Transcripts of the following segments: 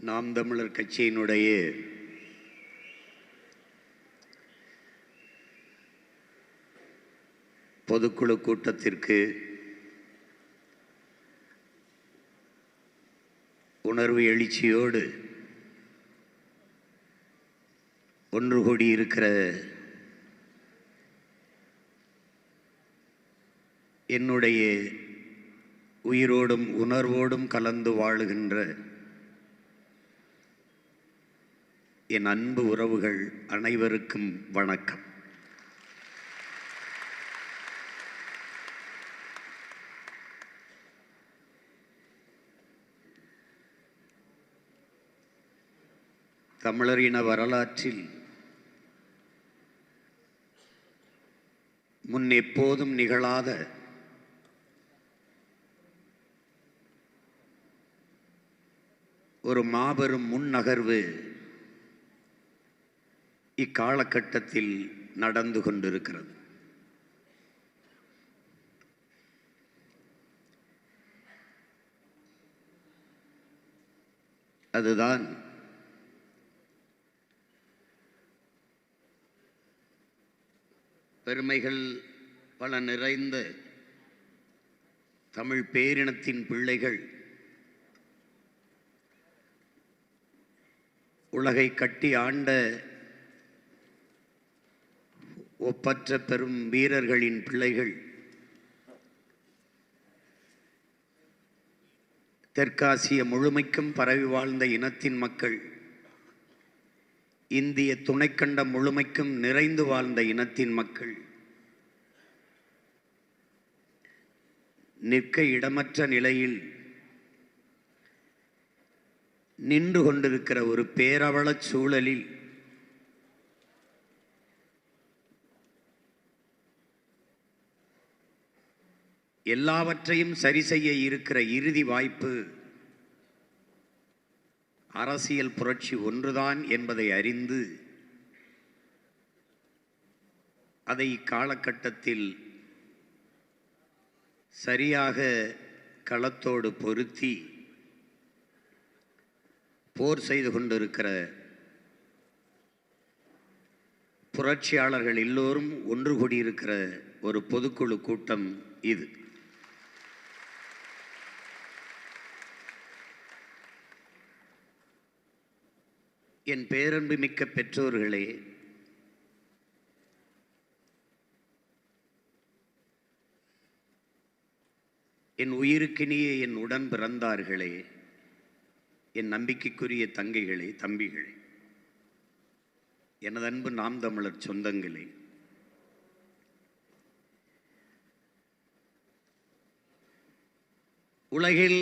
நாம் தமிழர் கட்சியினுடைய பொதுக்குழு கூட்டத்திற்கு உணர்வு எழுச்சியோடு ஒன்று கூடியிருக்கிற என்னுடைய உயிரோடும் உணர்வோடும் கலந்து வாழுகின்ற என் அன்பு உறவுகள் அனைவருக்கும் வணக்கம். தமிழரின வரலாற்றில் முன் எப்போதும் நிகழாத ஒரு மாபெரும் முன்னகர்வு இக்காலகட்டத்தில் நடந்து கொண்டிருக்கிறது. அதுதான் பெருமைகள் பல நிறைந்த தமிழ் பேரினத்தின் பிள்ளைகள் உலகை கட்டி ஆண்ட ஒப்பற்ற பெரும் வீரர்களின் பிள்ளைகள் தெற்காசிய முழுமைக்கும் பரவி வாழ்ந்த இனத்தின் மக்கள், இந்திய துணைக்கண்டம் முழுமைக்கும் நிறைந்து வாழ்ந்த இனத்தின் மக்கள், நிற்க இடமற்ற நிலையில் நின்று கொண்டிருக்கிற ஒரு பேரவலச் சூழலில் எல்லாவற்றையும் சரி செய்ய இருக்கிற இறுதி வாய்ப்பு அரசியல் புரட்சி ஒன்றுதான் என்பதை அறிந்து அதை இக்காலகட்டத்தில் சரியாக களத்தோடு பொருத்தி போர் செய்து கொண்டிருக்கிற புரட்சியாளர்கள் எல்லோரும் ஒன்று கூடியிருக்கிற ஒரு பொதுக்குழு கூட்டம் இது. என் பேரன்பு மிக்க பெற்றோர்களே, என் உயிருக்கினிய என் உடன் பிறந்தார்களே, என் நம்பிக்கைக்குரிய தங்கைகளே, தம்பிகளே, எனது அன்பு நாம் தமிழர் சொந்தங்களே, உலகில்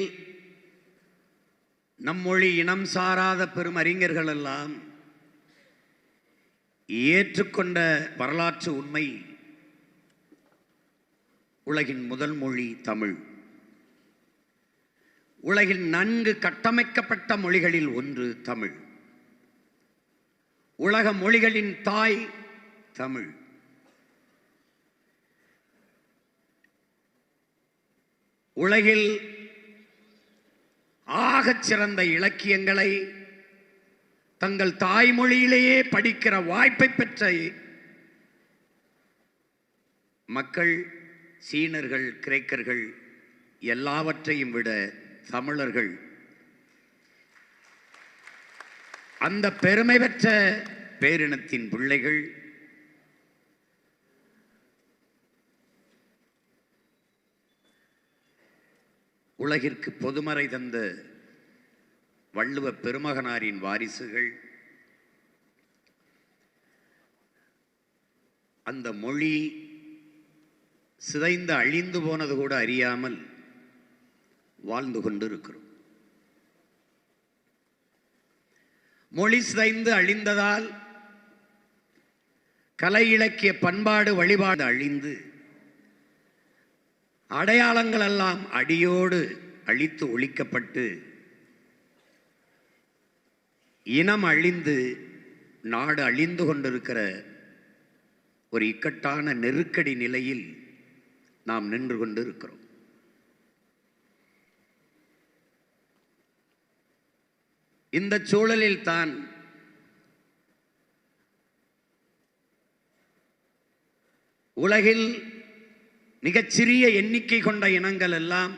நம் மொழி இனம் சாராத பெரும் அறிஞர்கள் எல்லாம் ஏற்றுக்கொண்ட வரலாற்று உண்மை, உலகின் முதல் மொழி தமிழ். உலகில் நன்கு கட்டமைக்கப்பட்ட மொழிகளில் ஒன்று தமிழ். உலக மொழிகளின் தாய் தமிழ். உலகில் ஆகச் சிறந்த இலக்கியங்களை தங்கள் தாய்மொழியிலேயே படிக்கிற வாய்ப்பை பெற்ற மக்கள் சீனர்கள், கிரேக்கர்கள் எல்லாவற்றையும் விட தமிழர்கள் அந்த பெருமை பெற்ற பேரினத்தின் பிள்ளைகள். உலகிற்கு பொதுமறை தந்த வள்ளுவ பெருமகனாரின் வாரிசுகள். அந்த மொழி சிதைந்து அழிந்து போனது கூட அறியாமல் வாழ்ந்து கொண்டிருக்கிறோம். மொழி சிதைந்து அழிந்ததால் கலை இலக்கிய பண்பாடு வழிபாடு அழிந்து அடையாளங்கள் எல்லாம் அடியோடு அழித்து ஒழிக்கப்பட்டு இனம் அழிந்து நாடு அழிந்து கொண்டிருக்கிற ஒரு இக்கட்டான நெருக்கடி நிலையில் நாம் நின்று கொண்டிருக்கிறோம். இந்த சூழலில் தான் உலகில் மிகச்சிறிய எண்ணிக்கை கொண்ட இனங்கள் எல்லாம்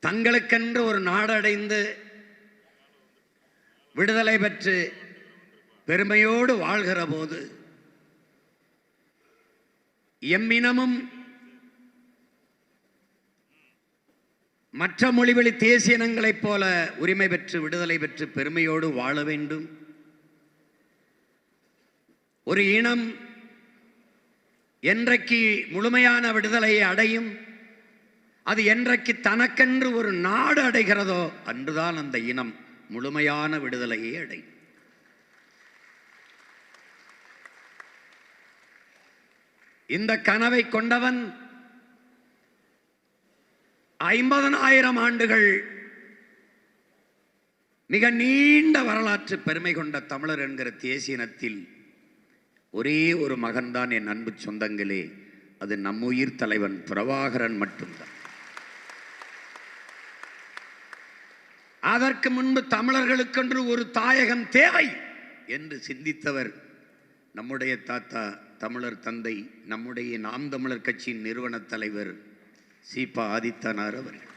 தங்களுக்கென்று ஒரு நாடடைந்து விடுதலை பெற்று பெருமையோடு வாழ்கிற போது எம்மினமும் மற்ற மொழிவழி தேசிய இனங்களைப் போல உரிமை பெற்று விடுதலை பெற்று பெருமையோடு வாழ வேண்டும். ஒரு இனம் என்றைக்கு முழுமையான விடுதலையை அடையும், அது என்றைக்கு தனக்கென்று ஒரு நாடு அடைகிறதோ அன்றுதான் அந்த இனம் முழுமையான விடுதலையை அடையும். இந்த கனவை கொண்டவன் 50,000 ஆண்டுகள் மிக நீண்ட வரலாற்று பெருமை கொண்ட தமிழர் என்கிற தேசிய இனத்தில் ஒரே ஒரு மகன்தான் என் அன்பு சொந்தங்களே, அது நம்முயிர் தலைவன் பிரபாகரன் மட்டும்தான். அதற்கு முன்பு தமிழர்களுக்கென்று ஒரு தாயகம் தேவை என்று சிந்தித்தவர் நம்முடைய தாத்தா தமிழர் தந்தை, நம்முடைய நாம் தமிழர் கட்சியின் நிறுவன தலைவர் சீபா ஆதித்தனார் அவர்கள்.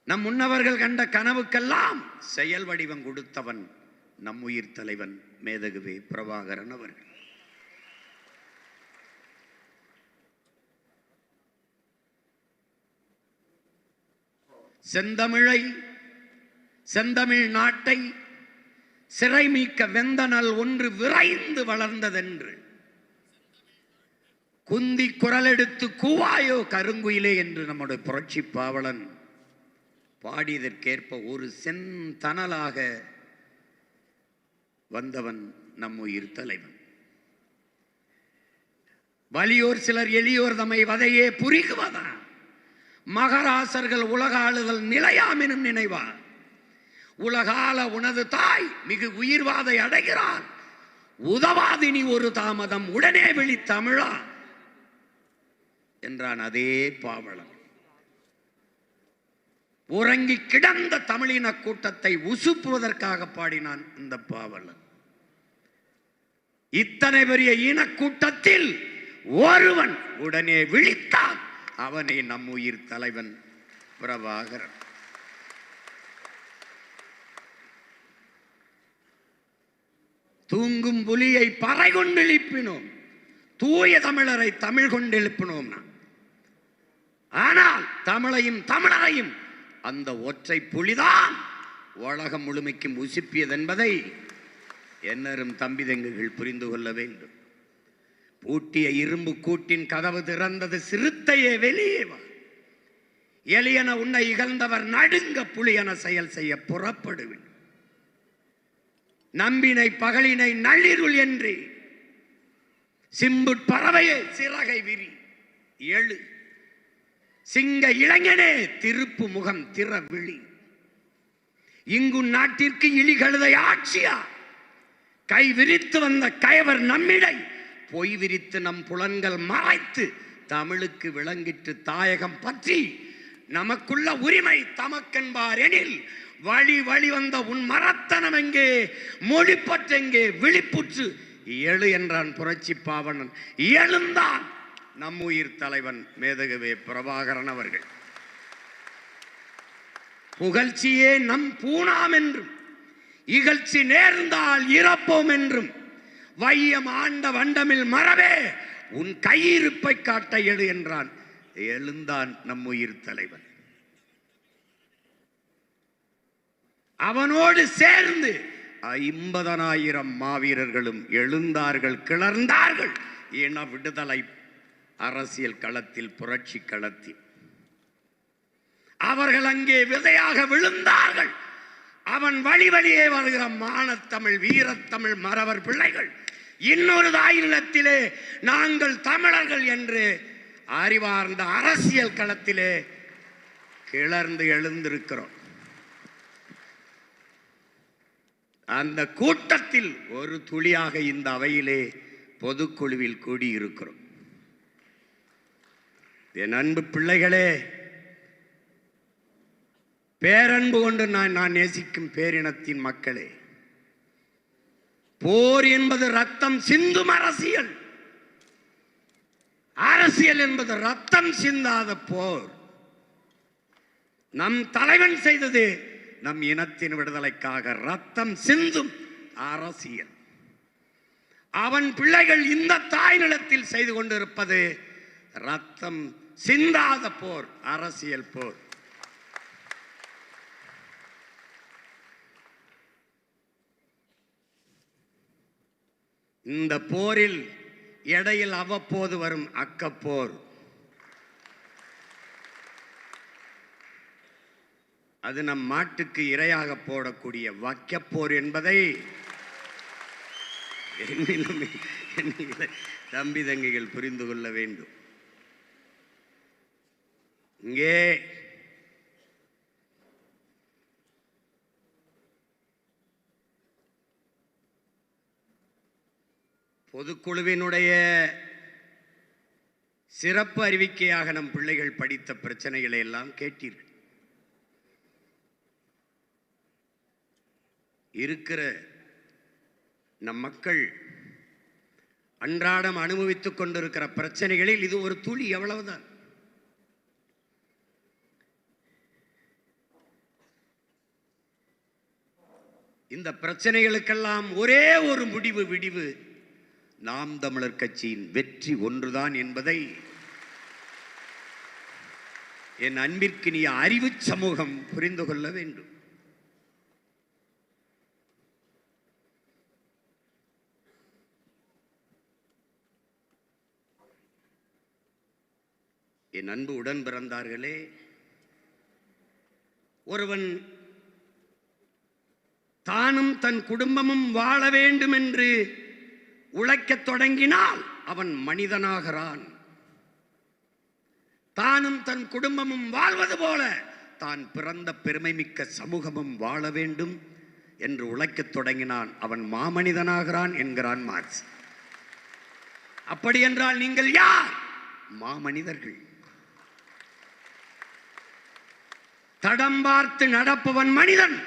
நம் முன்னவர்கள் கண்ட கனவுக்கெல்லாம் செயல் வடிவம் கொடுத்தவன் நம் உயிர் தலைவன் மேதகுவே பிரபாகரன் அவர்கள். செந்தமிழை, செந்தமிழ் நாட்டை சிறை மீட்க வெந்தனல் ஒன்று விரைந்து வளர்ந்ததென்று குந்தி குரல் எடுத்து கூவாயோ கருங்குயிலே என்று நம்முடைய புரட்சி பாவலன் பாடியதற்கேற்ப ஒரு செந்தனலாக வந்தவன் நம் உயிர் தலைவன். வலியோர் சிலர் எளியோர் தம்மை வதையே புரிகுவதா, மகராசர்கள் உலக ஆளுதல் நிலையாமெனும் நினைவா, உலகால உனது தாய் மிகு உயிர்வாதை அடைகிறான், உதவாதினி ஒரு தாமதம் உடனே விழி தமிழா என்றான் அதே பாவலன். உறங்கி கிடந்த தமிழின கூட்டத்தை உசுப்புவதற்காக பாடினான் இந்த பாவலன். இத்தனை பெரிய இனக்கூட்டத்தில் ஒருவன் உடனே விழித்தான், அவனே நம் உயிர் தலைவன் பிரபாகரன். தூங்கும் புலியை பறை கொண்டு எழுப்பினோம், தூய தமிழரை தமிழ் கொண்டு எழுப்பினோம். ஆனால் தமிழையும் தமிழரையும் அந்த ஒற்றை புலிதான் உலகம் முழுமைக்கும் உசுப்பியது என்பதை என்னரும் தம்பி தங்குகள் புரிந்து கொள்ள வேண்டும். பூட்டிய இரும்பு கூட்டின் கதவு திறந்தது, சிறுத்தையே வெளியே வா, எளியன உன்னை இகழ்ந்தவர் நடுங்க புலியன செயல் செய்ய புறப்படுவேன், நம்பினை பகலினை நள்ளிருள் என்று சிம்பு பறவையே சிறகை விரி எழு, சிங்க இளைஞனே திருப்பு முகம் திற விழி, இங்கு நாட்டிற்கு இழிகழுதை ஆட்சியா, கை விரித்து வந்த கயவர் நம்மிடை பொய் விரித்து நம் புலன்கள் மறைத்து தமிழுக்கு விளங்கிட்டு தாயகம் பற்றி நமக்குள்ள உரிமை தமக்கென்பார் எனில் வழி வழி வந்த உன் மரத்தனம் எங்கே, மொழிப்பற்றெங்கே, விழிப்புற்று எழு என்றான் புரட்சி பாவனன். எழுந்தான் நம் உயிர் தலைவன் மேதகுவே பிரபாகரன் அவர்கள். புகழ்ச்சியே நம் பூணாம் என்றும் இகழ்ச்சி நேர்ந்தால் இறப்போம் என்றும் வையம் ஆண்ட வண்டமில் மரவே உன் கையிருப்பை காட்ட எழு என்றான். எழுந்தான் நம் உயிர் தலைவன். அவனோடு சேர்ந்து 50,000 மாவீரர்களும் எழுந்தார்கள், கிளர்ந்தார்கள் இன விடுதலை அரசியல் களத்தில், புரட்சி களத்தில். அவர்கள் அங்கே விதையாக விழுந்தார்கள். அவன் வழி வழியே வருகிற மானத்தமிழ் வீரத்தமிழ் மறவர் பிள்ளைகள் இன்னொரு தாய் நிலத்திலே நாங்கள் தமிழர்கள் என்று அறிவார்ந்த அரசியல் களத்திலே கிளர்ந்து எழுந்திருக்கிறோம். அந்த கூட்டத்தில் ஒரு துளியாக இந்த அவையிலே பொதுக்குழுவில் கூடியிருக்கிறோம். என் அன்பு பிள்ளைகளே, பேரன்பு கொண்டு நான் நேசிக்கும் பேரினத்தின் மக்களே, போர் என்பது ரத்தம் சிந்தும் அரசியல். அரசியல் என்பது ரத்தம் சிந்தாத போர். நம் தலைவன் செய்தது நம் இனத்தின் விடுதலைக்காக ரத்தம் சிந்தும் அரசியல். அவன் பிள்ளைகள் இந்த தாய் நிலத்தில் செய்து கொண்டிருப்பது ரத்தம் சிந்தாத போர், அரசியல் போர். இந்த போரில் இடையில் அவ்வப்போது வரும் அக்கப்போர், அது நம் மாட்டுக்கு இரையாக போடக்கூடிய வக்கப்போர் என்பதை தம்பி தங்கிகள் புரிந்து கொள்ள வேண்டும். இங்கே பொதுக்குழுவினுடைய சிறப்பு அறிவிக்கையாக நம் பிள்ளைகள் படித்த பிரச்சனைகளை எல்லாம் கேட்டீர்கள். இருக்கிற நம் மக்கள் அன்றாடம் அனுபவித்துக் கொண்டிருக்கிற பிரச்சனைகளில் இது ஒரு துளி, எவ்வளவுதான். இந்த பிரச்சனைகளுக்கெல்லாம் ஒரே ஒரு விடிவு நாம் தமிழர் கட்சியின் வெற்றி ஒன்றுதான் என்பதை என் அன்பிற்கினிய அறிவு சமூகம் புரிந்து கொள்ள வேண்டும். என் அன்பு உடன் பிறந்தார்களே, ஒருவன் தானும் தன் குடும்பமும் வாழ வேண்டும் என்று உழைக்கத் தொடங்கினால் அவன் மனிதனாகிறான். தானும் தன் குடும்பமும் வாழ்வது போல தான் பிறந்த பெருமை மிக்க சமூகமும் வாழ வேண்டும் என்று உழைக்கத் தொடங்கினான், அவன் மாமனிதனாகிறான் என்கிறான் மார்க்ஸ். அப்படி என்றால் நீங்கள் யார்? மாமனிதர்கள். தடம் பார்த்து நடப்பவன் மனிதன்,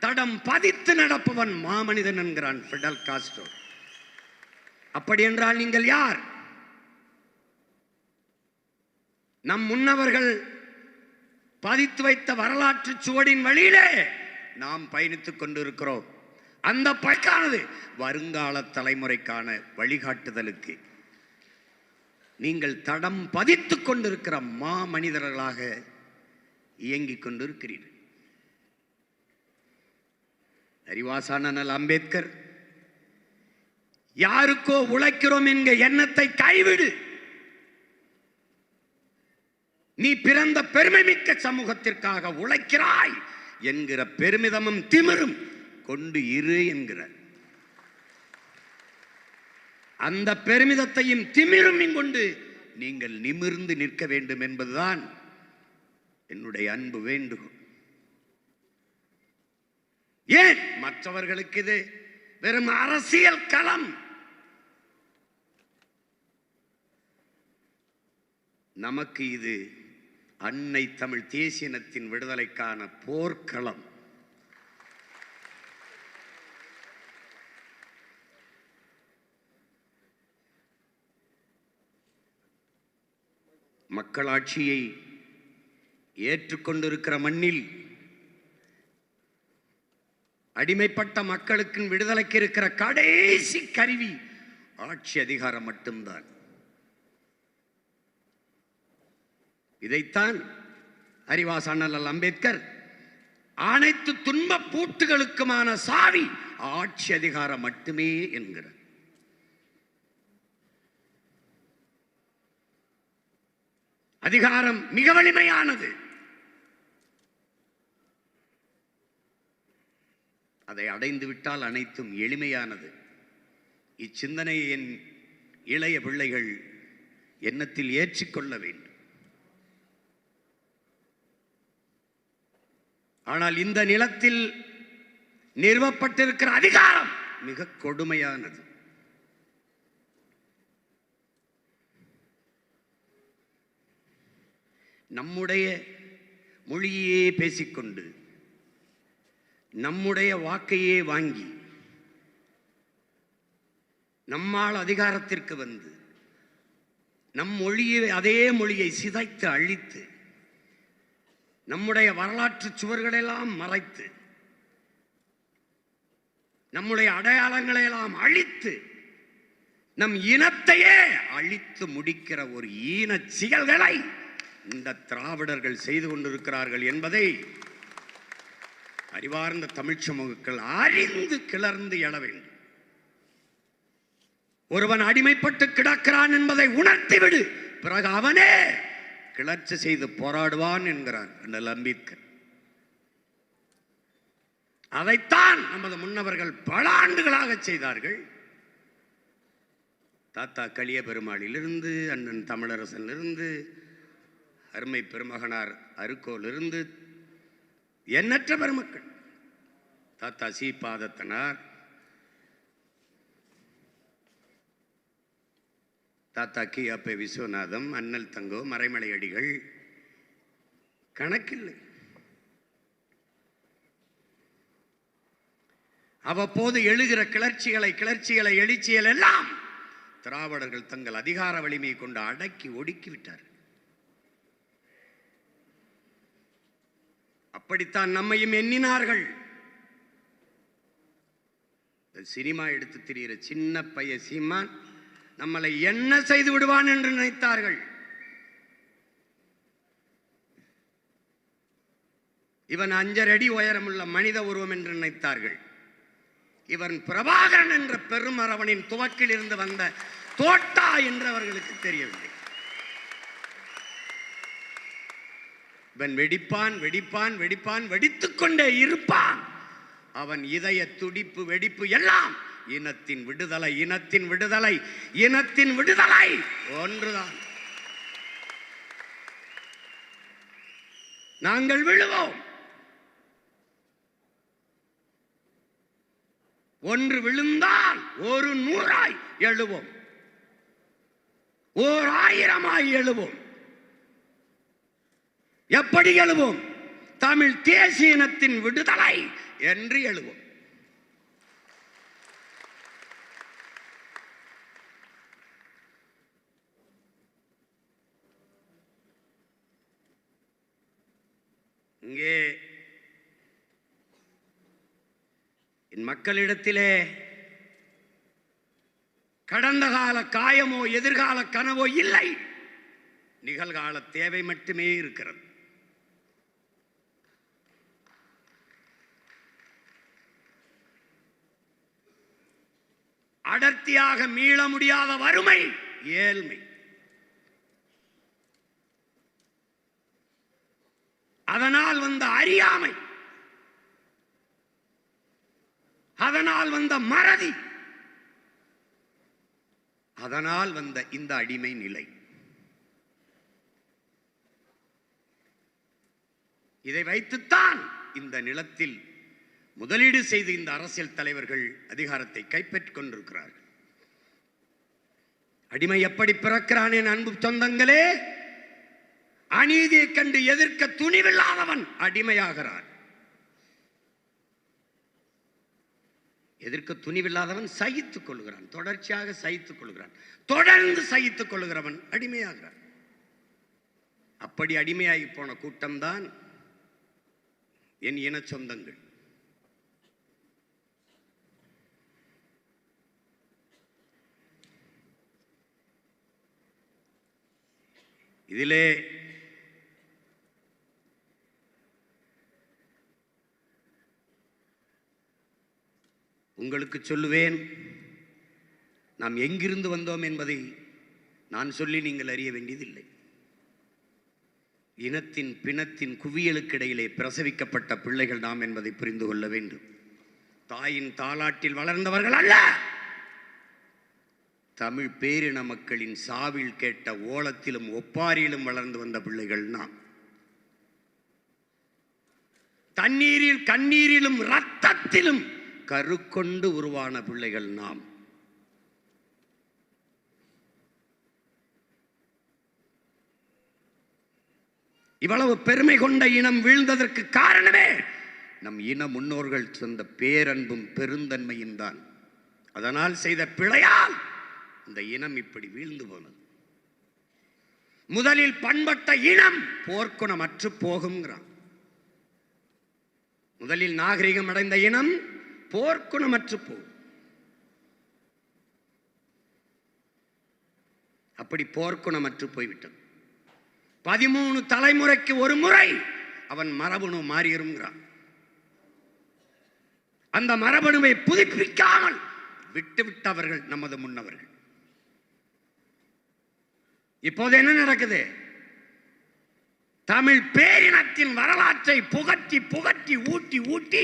தடம் பதித்து நடப்பவன் மாமனிதன் என்கிறான் பிடல் காஸ்ட்ரோ. அப்படி என்றால் நீங்கள் யார்? நம் முன்னவர்கள் பதித்து வைத்த வரலாற்று சுவடின் வழியிலே நாம் பயணித்துக் கொண்டிருக்கிறோம். அந்த பழக்கானது வருங்கால தலைமுறைக்கான வழிகாட்டுதலுக்கு நீங்கள் தடம் பதித்துக் கொண்டிருக்கிற மாமனிதர்களாக இயங்கிக் கொண்டிருக்கிறீர்கள். அறிவாசான அம்பேத்கர் யாருக்கோ உழைக்கிறோம் என்கிற எண்ணத்தை கைவிடு, நீ பிறந்த பெருமை மிக்க சமூகத்திற்காக உழைக்கிறாய் என்கிற பெருமிதமும் திமிரும் கொண்டு இரு என்கிறார். அந்த பெருமிதத்தையும் திமிரும் கொண்டு நீங்கள் நிமிர்ந்து நிற்க வேண்டும் என்பதுதான் என்னுடைய அன்பு வேண்டுகோள். ஏன் மற்றவர்களுக்கு இது வெறும் அரசியல் களம், நமக்கு இது அன்னை தமிழ் தேசியனத்தின் விடுதலைக்கான போர்க்களம். மக்களாட்சியை ஏற்றுக்கொண்டிருக்கிற மண்ணில் அடிமைப்பட்ட மக்களுக்கு விடுதலைக்கு இருக்கிற கடைசி கருவி ஆட்சி அதிகாரம் மட்டும்தான். இதைத்தான் அறிவாசானல் அம்பேத்கர் அனைத்து துன்ப பூட்டுகளுக்குமான சாவி ஆட்சி அதிகாரம் மட்டுமே என்கிறார். அதிகாரம் மிக வலிமையானது, அதை அடைந்து விட்டால் அனைத்தும் எளிமையானது. இச்சிந்தனையை என் இளைய பிள்ளைகள் எண்ணத்தில் ஏற்றிக்கொள்ள வேண்டும். ஆனால் இந்த நிலத்தில் நிறுவப்பட்டிருக்கிற அதிகாரம் மிக கொடுமையானது. நம்முடைய மொழியே பேசிக்கொண்டு நம்முடைய வாக்கையே வாங்கி நம்மால் அதிகாரத்திற்கு வந்து நம் மொழியை, அதே மொழியை சிதைத்து அழித்து நம்முடைய வரலாற்று சுவர்களெல்லாம் மறைத்து நம்முடைய அடையாளங்களெல்லாம் அழித்து நம் இனத்தையே அழித்து முடிக்கிற ஒரு ஈன செயல்களை இந்த திராவிடர்கள் செய்து கொண்டிருக்கிறார்கள் என்பதை அறிவார்ந்த தமிழ் சமூகங்கள் அறிந்து கிளர்ந்து எழ வேண்டும். ஒருவன் அடிமைப்பட்டு கிடக்கிறான் என்பதை உணர்த்திவிடு, பிறகு அவனே கிளர்ச்சி செய்து போராடுவான் என்கிறார் அண்ணல் அம்பேத்கர். அதைத்தான் நமது முன்னவர்கள் பல ஆண்டுகளாக செய்தார்கள். தாத்தா கலிய பெருமாளிலிருந்து, அண்ணன் தமிழரசனிலிருந்து, அருமை பெருமகனார் அருக்கோலிருந்து எண்ணற்ற பெருமக்கள், தாத்தா சி பாதத்தனார், தாத்தா கி அப்பே விஸ்வநாதம், அண்ணல் தங்கோ, மறைமலை அடிகள், கணக்கில்லை. அவ்வப்போது எழுகிற கிளர்ச்சிகளை எழுச்சிகள் எல்லாம் திராவிடர்கள் தங்கள் அதிகார வலிமையை கொண்டு அடக்கி ஒடுக்கிவிட்டார். அப்படித்தான் நம்மையும் எண்ணினார்கள். சினிமா எடுத்து திரிகிற சின்ன பைய சீமான் நம்மளை என்ன செய்து விடுவான் என்று நினைத்தார்கள். இவன் 5 அடி உயரமுள்ள மனித உருவம் என்று நினைத்தார்கள். இவன் பிரபாகரன் என்ற பெருமரவனின் துவக்கில் இருந்து வந்த தோட்டா என்று அவர்களுக்கு தெரியவில்லை. இவன் வெடிப்பான் வெடிப்பான் வெடிப்பான், வெடித்துக் கொண்டே இருப்பான். அவன் இதய துடிப்பு வெடிப்பு எல்லாம் இனத்தின் விடுதலை, இனத்தின் விடுதலை, இனத்தின் விடுதலை ஒன்றுதான். நாங்கள் விழுவோம். ஒன்று விழுந்தால் 100 எழுவோம், 1000 எழுவோம். எப்படி எழுவோம்? தமிழ் தேசிய இனத்தின் விடுதலை என்று எழுவோம். இங்கே என் மக்களிடத்திலே கடந்த கால காயமோ எதிர்கால கனவோ இல்லை, நிகழ்கால தேவை மட்டுமே இருக்கிறது. அடர்த்தியாக மீள முடியாத வறுமை, ஏழ்மை, அதனால் வந்த அறியாமை, அதனால் வந்த மறதி, அதனால் வந்த இந்த அடிமை நிலை, இதை வைத்துத்தான் இந்த நிலத்தில் முதலீடு செய்து இந்த அரசியல் தலைவர்கள் அதிகாரத்தை கைப்பற்றிக் கொண்டிருக்கிறார்கள். அடிமை எப்படி பிறக்கிறான் என் அன்பு சொந்தங்களே? அநீதியை கண்டு எதிர்க்க துணிவில்லாதவன் அடிமையாகிறான். எதிர்க்க துணிவில்லாதவன் சகித்துக் கொள்கிறான், தொடர்ச்சியாக சகித்துக் கொள்கிறான். தொடர்ந்து சகித்துக் கொள்கிறவன் அடிமையாகிறான். அப்படி அடிமையாகி போன கூட்டம்தான் என் இன சொந்தங்கள். இதிலே உங்களுக்கு சொல்லுவேன், நாம் எங்கிருந்து வந்தோம் என்பதை நான் சொல்லி நீங்கள் அறிய வேண்டியதில்லை. இனத்தின் பிணத்தின் குவியலுக்கிடையிலே பிரசவிக்கப்பட்ட பிள்ளைகள் நாம் என்பதை புரிந்து கொள்ள வேண்டும். தாயின் தாலாட்டில் வளர்ந்தவர்கள் அல்ல. தமிழ் பேரின மக்களின் சாவில் கேட்ட ஓலத்திலும் ஒப்பாரியிலும் வளர்ந்து வந்த பிள்ளைகள் நாம். தண்ணீரில் கண்ணீரிலும் இரத்தத்திலும் கருக்கொண்டு உருவான பிள்ளைகள் நாம். இவ்வளவு பெருமை கொண்ட இனம் வீழ்ந்ததற்கு காரணமே நம் இன முன்னோர்கள் சொந்த பேரன்பும் பெருந்தன்மையும் தான். அதனால் செய்த பிழையால் இந்த இனம் இப்படி வீழ்ந்து போனது. முதலில் பண்பட்ட இனம் போர்க்குணமற்று போகுங்கிறான். முதலில் நாகரிகம் அடைந்த இனம் போர்க்குணமற்று போகும். அப்படி போர்க்குணமற்று போய்விட்டது. 13 தலைமுறைக்கு ஒரு முறை அவன் மரபணு மாறியிருக்கிறான். அந்த மரபணுவை புதுப்பிக்காமல் விட்டுவிட்டவர்கள் நமது முன்னவர்கள். இப்போது என்ன நடக்குது? தமிழ் பேரினத்தின் வரலாற்றை புகட்டி புகட்டி ஊட்டி ஊட்டி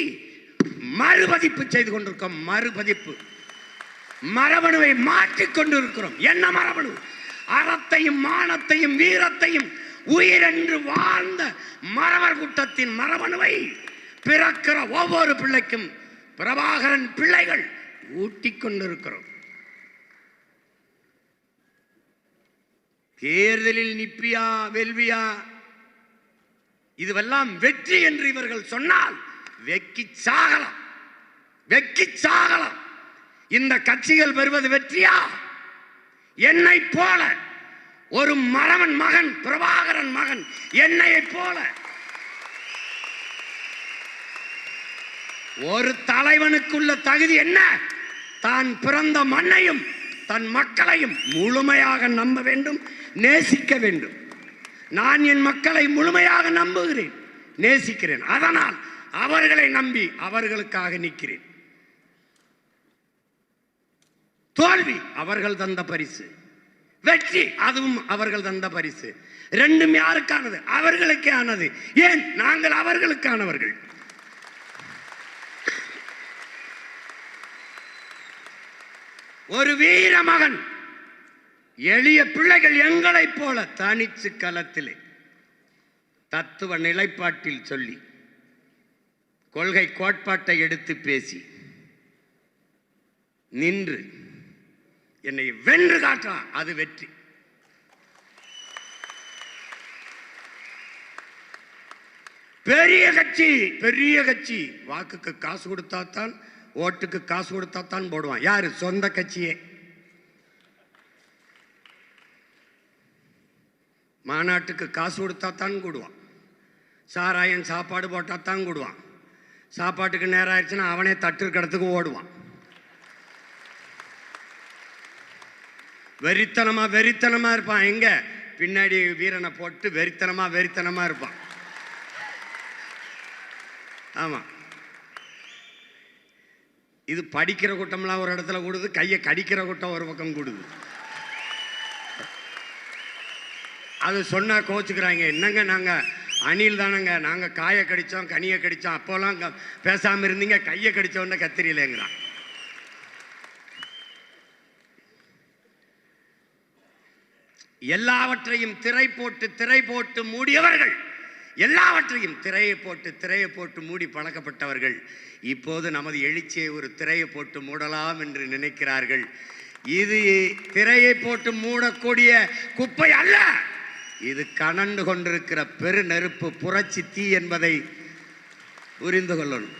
மறுபதிப்பு செய்து கொண்டிருக்கிறோம். மறுபதிப்பு மரபணுவை மாற்றிக் கொண்டிருக்கிறோம். என்ன மரபணு? அறத்தையும் மானத்தையும் வீரத்தையும் உயிரென்று வாழ்ந்த மறவர் கூட்டத்தின் மரபணுவை பிறக்கிற ஒவ்வொரு பிள்ளைக்கும் பிரபாகரன் பிள்ளைகள் ஊட்டிக் கொண்டிருக்கிறோம். தேர்தலில் நிப்பியா வெல்வியா இதுவெல்லாம் வெற்றி என்று இவர்கள் சொன்னால் வெக்கி சாகலாம், வெக்கி சாகலாம். இந்த கட்சிகள் பெறுவது வெற்றியா? என்னை போல ஒரு மறவன் மகன், பிரபாகரன் மகன் என்னையை போல ஒரு தலைவனுக்குள்ள தகுதி என்ன? தான் பிறந்த மண்ணையும் தன் மக்களையும் முழுமையாக நம்ப வேண்டும், நேசிக்க வேண்டும். நான் என் மக்களை முழுமையாக நம்புகிறேன், நேசிக்கிறேன். அதனால் அவர்களை நம்பி அவர்களுக்காக நிற்கிறேன். தோல்வி அவர்கள் தந்த பரிசு, வெற்றி அதுவும் அவர்கள் தந்த பரிசு. ரெண்டும் யாருக்கானது? அவர்களுக்கே ஆனது. ஏன்? நாங்கள் அவர்களுக்கானவர்கள். ஒரு வீர மகன், எளிய பிள்ளைகள் எங்களைப் போல தனிச்சு களத்திலே தத்துவ நிலைப்பாட்டில் சொல்லி கொள்கை கோட்பாட்டை எடுத்து பேசி நின்று என்னை வென்று காட்டா, அது வெற்றி. பெரிய கட்சி, பெரிய கட்சி வாக்குக்கு காசு கொடுத்தாத்தான், ஓட்டுக்கு காசு கொடுத்தாத்தான் போடுவான். யாரு? சொந்த கட்சியே. மாநாட்டுக்கு காசு கொடுத்தாத்தான் கூடுவான். சாராயம் சாப்பாடு போட்டாத்தான் கூடுவான். சாப்பாட்டுக்கு நேரம் ஆயிடுச்சுன்னா அவனே தட்டு கடத்துக்கு ஓடுவான். வெறித்தனமா வெறித்தனமா இருப்பான். எங்க? பின்னாடி வீரனை போட்டு வெறித்தனமா இருப்பான். ஆமா, இது படிக்கிற கூட்டம்லாம் ஒரு இடத்துல கூடுது, கையை கடிக்கிற கூட்டம் ஒரு பக்கம் கூடுது. அது சொன்னா கோச்சுக்கிறாங்க. என்னங்க நாங்க அணில் தானங்க, நாங்க காயை கடிச்சோம் கனியை கடிச்சோம், அப்போலாம் பேசாம இருந்தீங்க, கையை கடிச்சோன்னா கத்திரிலேங்கிறான். எல்லாவற்றையும் திரை போட்டு மூடியவர்கள், எல்லாவற்றையும் திரையை போட்டு மூடி பழக்கப்பட்டவர்கள் இப்போது நமது எழுச்சியை ஒரு திரையை போட்டு மூடலாம் என்று நினைக்கிறார்கள். இது திரையை போட்டு மூடக்கூடிய குப்பை அல்ல, இது கனண்டு கொண்டிருக்கிற பெரு நெருப்பு, புரட்சி தீ என்பதை புரிந்து கொள்ளணும்.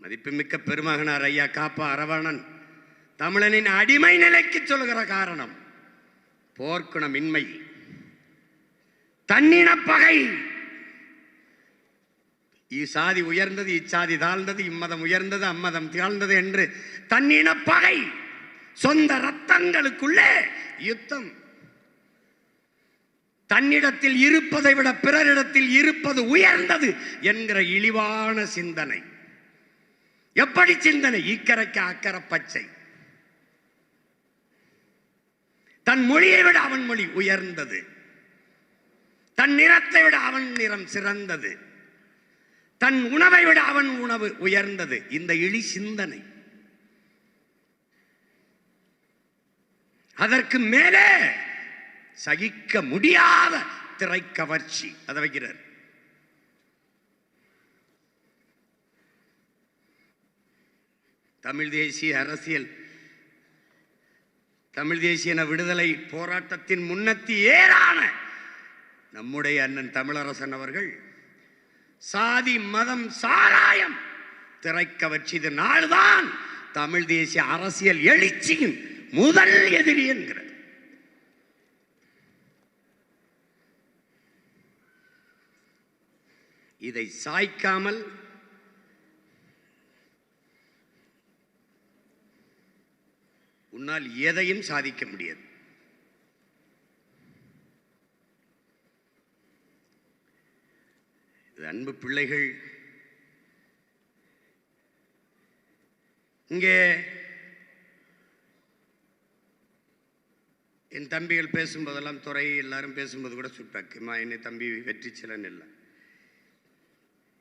மதிப்புமிக்க பெருமகனார் ஐயா காப்பா அரவணன் தமிழனின் அடிமை நிலைக்கு சொல்கிற காரணம் போர்க்குணமின்மை, தன்னினப்பகை. இச்சாதி உயர்ந்தது, இச்சாதி தாழ்ந்தது, இம்மதம் உயர்ந்தது, அம்மதம் தாழ்ந்தது என்று தன்னினப்பகை, சொந்த ரத்தங்களுக்குள்ளே யுத்தம். தன்னிடத்தில் இருப்பதை விட பிறரிடத்தில் இருப்பது உயர்ந்தது என்கிற இழிவான சிந்தனை. எப்படி சிந்தனை? இக்கரைக்கு அக்கறை பச்சை. தன் மொழியை விட அவன் மொழி உயர்ந்தது, தன் நிறத்தை விட அவன் நிறம் சிறந்தது, தன் உணவை விட அவன் உணவு உயர்ந்தது. இந்த இழி சிந்தனை. அதற்கு மேலே சகிக்க முடியாத திரைக்கவர்ச்சி, அதை வைக்கிறார். தமிழ் தேசிய அரசியல் தமிழ் தேசிய விடுதலை போராட்டத்தின் முன்னத்தி ஏறான நம்முடைய அண்ணன் தமிழரசன் அவர்கள் சாதி மதம் சாராயம் திரைக்க வச்சது நாள்தான் தமிழ் தேசிய அரசியல் எழுச்சியின் முதல் எதிரி என்கிறது. இதை சாய்க்காமல் உன்னால் எதையும் சாதிக்க முடியாது. அன்பு பிள்ளைகள், இங்கே என் தம்பிகள் பேசும்போதெல்லாம், துறை எல்லாரும் பேசும்போது கூட சுட்டாக்குமா என்னை தம்பி வெற்றி சிலன் இல்லை,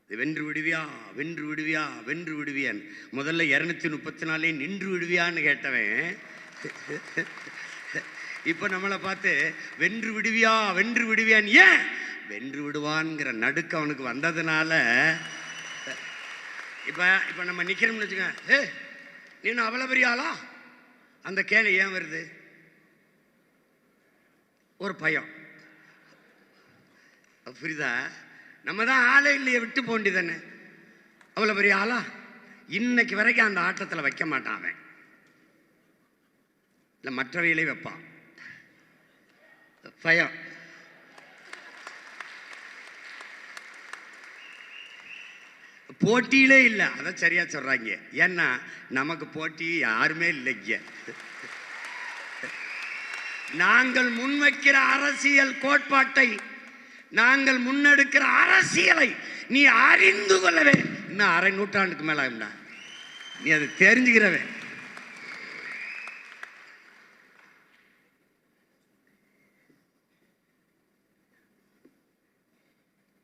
வென்று விடுவியா வென்று விடுவியா வென்று விடுவியான். முதல்ல 234 நின்று விடுவியான்னு கேட்டவன் இப்ப நம்மளை பார்த்து வென்று விடுவியா வென்று விடுவியான். ஏன் வென்று விடுவான்ங்கிற நடுக்க அவனுக்கு வந்ததுனால இப்ப நம்ம நிக்கிறோம்னு வச்சுக்க, நீ அவ்வளவு பெரிய ஆளா, அந்த கேள்வி ஏன் வருது? ஒரு பயம். புரியுதா? நம்ம தான் ஆளே இல்லையே, விட்டு போண்டி தானே. அவ்வளோ பெரிய ஆளா? இன்னைக்கு வரைக்கும் அந்த ஆட்டத்தில் வைக்க மாட்டான் அவன், இல்லை மற்றவையிலே வைப்பான். பயம். போட்டியிலே இல்லை, அதை சரியா சொல்றாங்க. ஏன்னா நமக்கு போட்டி யாருமே இல்லைங்க. நாங்கள் முன்வைக்கிற அரசியல் கோட்பாட்டை, நாங்கள் முன்னெடுக்கிற அரசியலை நீ அறிந்து கொள்ளவே இன்னும் அரை நூற்றாண்டுக்கு மேல நீ அதை தெரிஞ்சுக்கிறவே.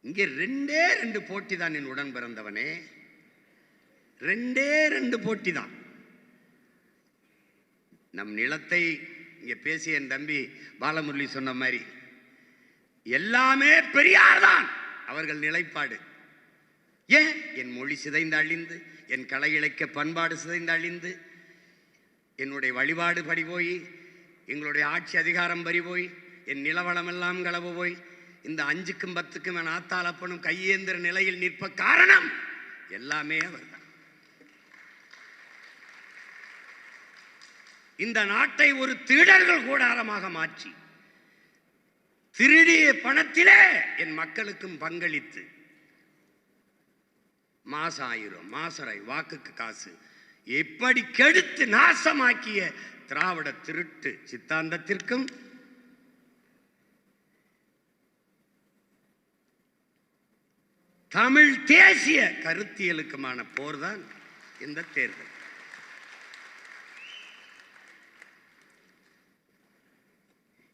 இங்கே 2 போட்டி தான் என் உடன் பிறந்தவனே, 2 போட்டி தான். நம் நிலத்தை இங்க பேசிய என் தம்பி பாலமுரளி சொன்ன மாதிரி எல்லாமே பெரியார் தான் அவர்கள் நிலைப்பாடு. ஏன் என் மொழி சிதைந்து அழிந்து, என் கலை இலக்கிய பண்பாடு சிதைந்து அழிந்து, என்னுடைய வழிபாடு படி போய், எங்களுடைய ஆட்சி அதிகாரம் பறி போய், என் நிலவளமெல்லாம் களவு போய், இந்த 5க்கும் 10க்கும் என் ஆத்தாளப்பனும் கையேந்திர நிலையில் நிற்ப காரணம் எல்லாமே அவர் தான். இந்த நாட்டை ஒரு திருடர்கள் கூடாரமாக மாற்றி, திருடிய பணத்திலே என் மக்களுக்கும் பங்களித்து, மாசம் 1000 மாசரை வாக்குக்கு காசு எப்படி கெடுத்து நாசமாக்கிய திராவிட திருட்டு சித்தாந்தத்திற்கும் தமிழ் தேசிய கருத்தியலுக்குமான போர்தான் இந்த தேர்தல்.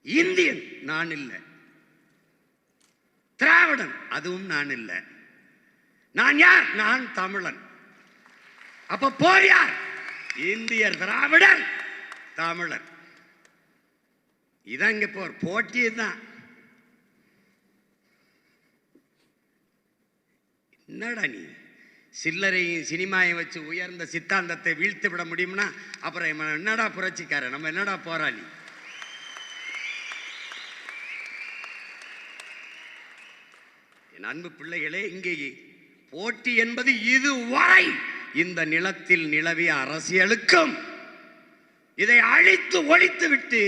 இந்தியன் நான் இல்லை, திராவிடன் அதுவும் நான் இல்லை. நான் யார்? நான் தமிழன். அப்ப போர் யார்? இந்தியர், திராவிடர், தமிழர். இதான் இங்க போர். போட்டி தான். என்னடா நீ சில்லறையும் சினிமாயை வச்சு உயர்ந்த சித்தாந்தத்தை வீழ்த்து விட முடியும்னா அப்புறம் என்னடா புரட்சிக்காரன், நம்ம என்னடா போராளி? என் அன்பு பிள்ளைகளே, இங்கே போட்டி என்பது இதுவரை இந்த நிலத்தில் நிலவிய அரசியலுக்கும் இதை அழித்து ஒழித்து விட்டு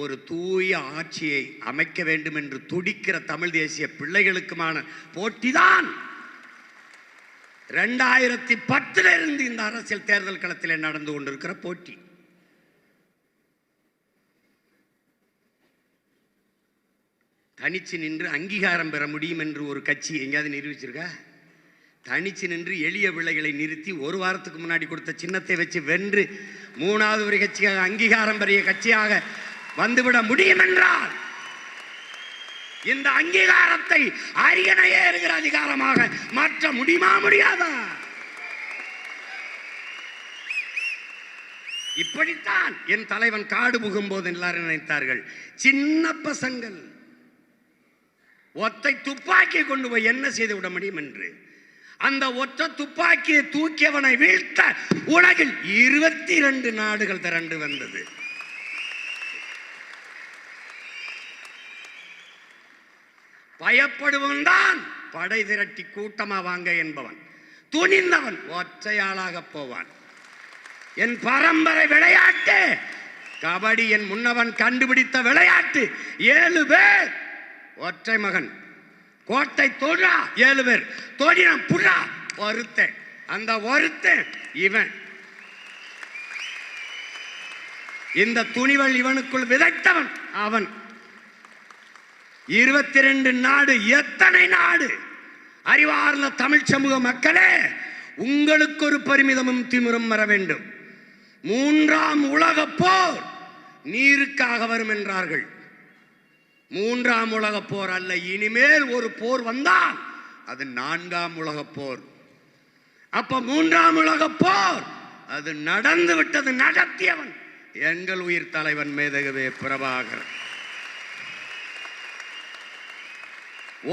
ஒரு தூய ஆட்சியை அமைக்க வேண்டும் என்று துடிக்கிற தமிழ் தேசிய பிள்ளைகளுக்குமான போட்டிதான் 2010 இருந்து இந்த அரசியல் தேர்தல் களத்தில் நடந்து கொண்டிருக்கிற போட்டி. தனிச்சு நின்று அங்கீகாரம் பெற முடியும் என்று ஒரு கட்சி எங்கேயாவது நிரூபிச்சிருக்கா? தனிச்சு நின்று எளிய விலைகளை நிறுத்தி ஒரு வாரத்துக்கு முன்னாடி கொடுத்த சின்னத்தை வச்சு வென்று 3வது ஒரு கட்சியாக அங்கீகாரம் பெரிய கட்சியாக வந்துவிட முடியும் என்றால் இந்த அங்கீகாரத்தை அரியணையே இருக்கிற அதிகாரமாக மாற்ற முடியுமா? முடியாதா? இப்படித்தான் என் தலைவன் காடு புகும்போது எல்லாரும் நினைத்தார்கள், சின்ன பசங்கள் ஒத்தை துப்பாக்கி கொண்டு போய் என்ன செய்து விட முடியும் என்று. அந்த ஒற்றை துப்பாக்கியை தூக்கியவனை வீழ்த்த உலகில் 22 நாடுகள் திரண்டு வந்தது. பயப்படுவன் தான் படை திரட்டி கூட்டமா வாங்க என்பவன். துணிந்தவன் ஒற்றையாளாக போவான். என் பரம்பரை விளையாட்டு கபடி. என் முன்னவன் கண்டுபிடித்த விளையாட்டு. 7 பேர் ஒற்றை மகன். கோட்டை தொழா 7 பேர் தொழினம் புறா ஒருத்தன். அந்த ஒருத்தன் இவன். இந்த துணிவல் இவனுக்குள் விதைத்தவன் அவன். 22 நாடு. எத்தனை நாடு! அறிவார்ந்த தமிழ் சமூக மக்களே, உங்களுக்கு ஒரு பெருமிதமும் திமிரும் வர வேண்டும். 3ஆம் உலகப் போர் நீருக்காக வரும் என்றார்கள். 3ஆம் உலகப் போர் அல்ல. இனிமேல் ஒரு போர் வந்தால் அது 4ஆம் உலகப் போர். அப்ப 3ஆம் உலகப் போர் அது நடந்து விட்டது. நடத்தியவன் எங்கள் உயிர் தலைவன் மேதகவே பிரபாகரன்.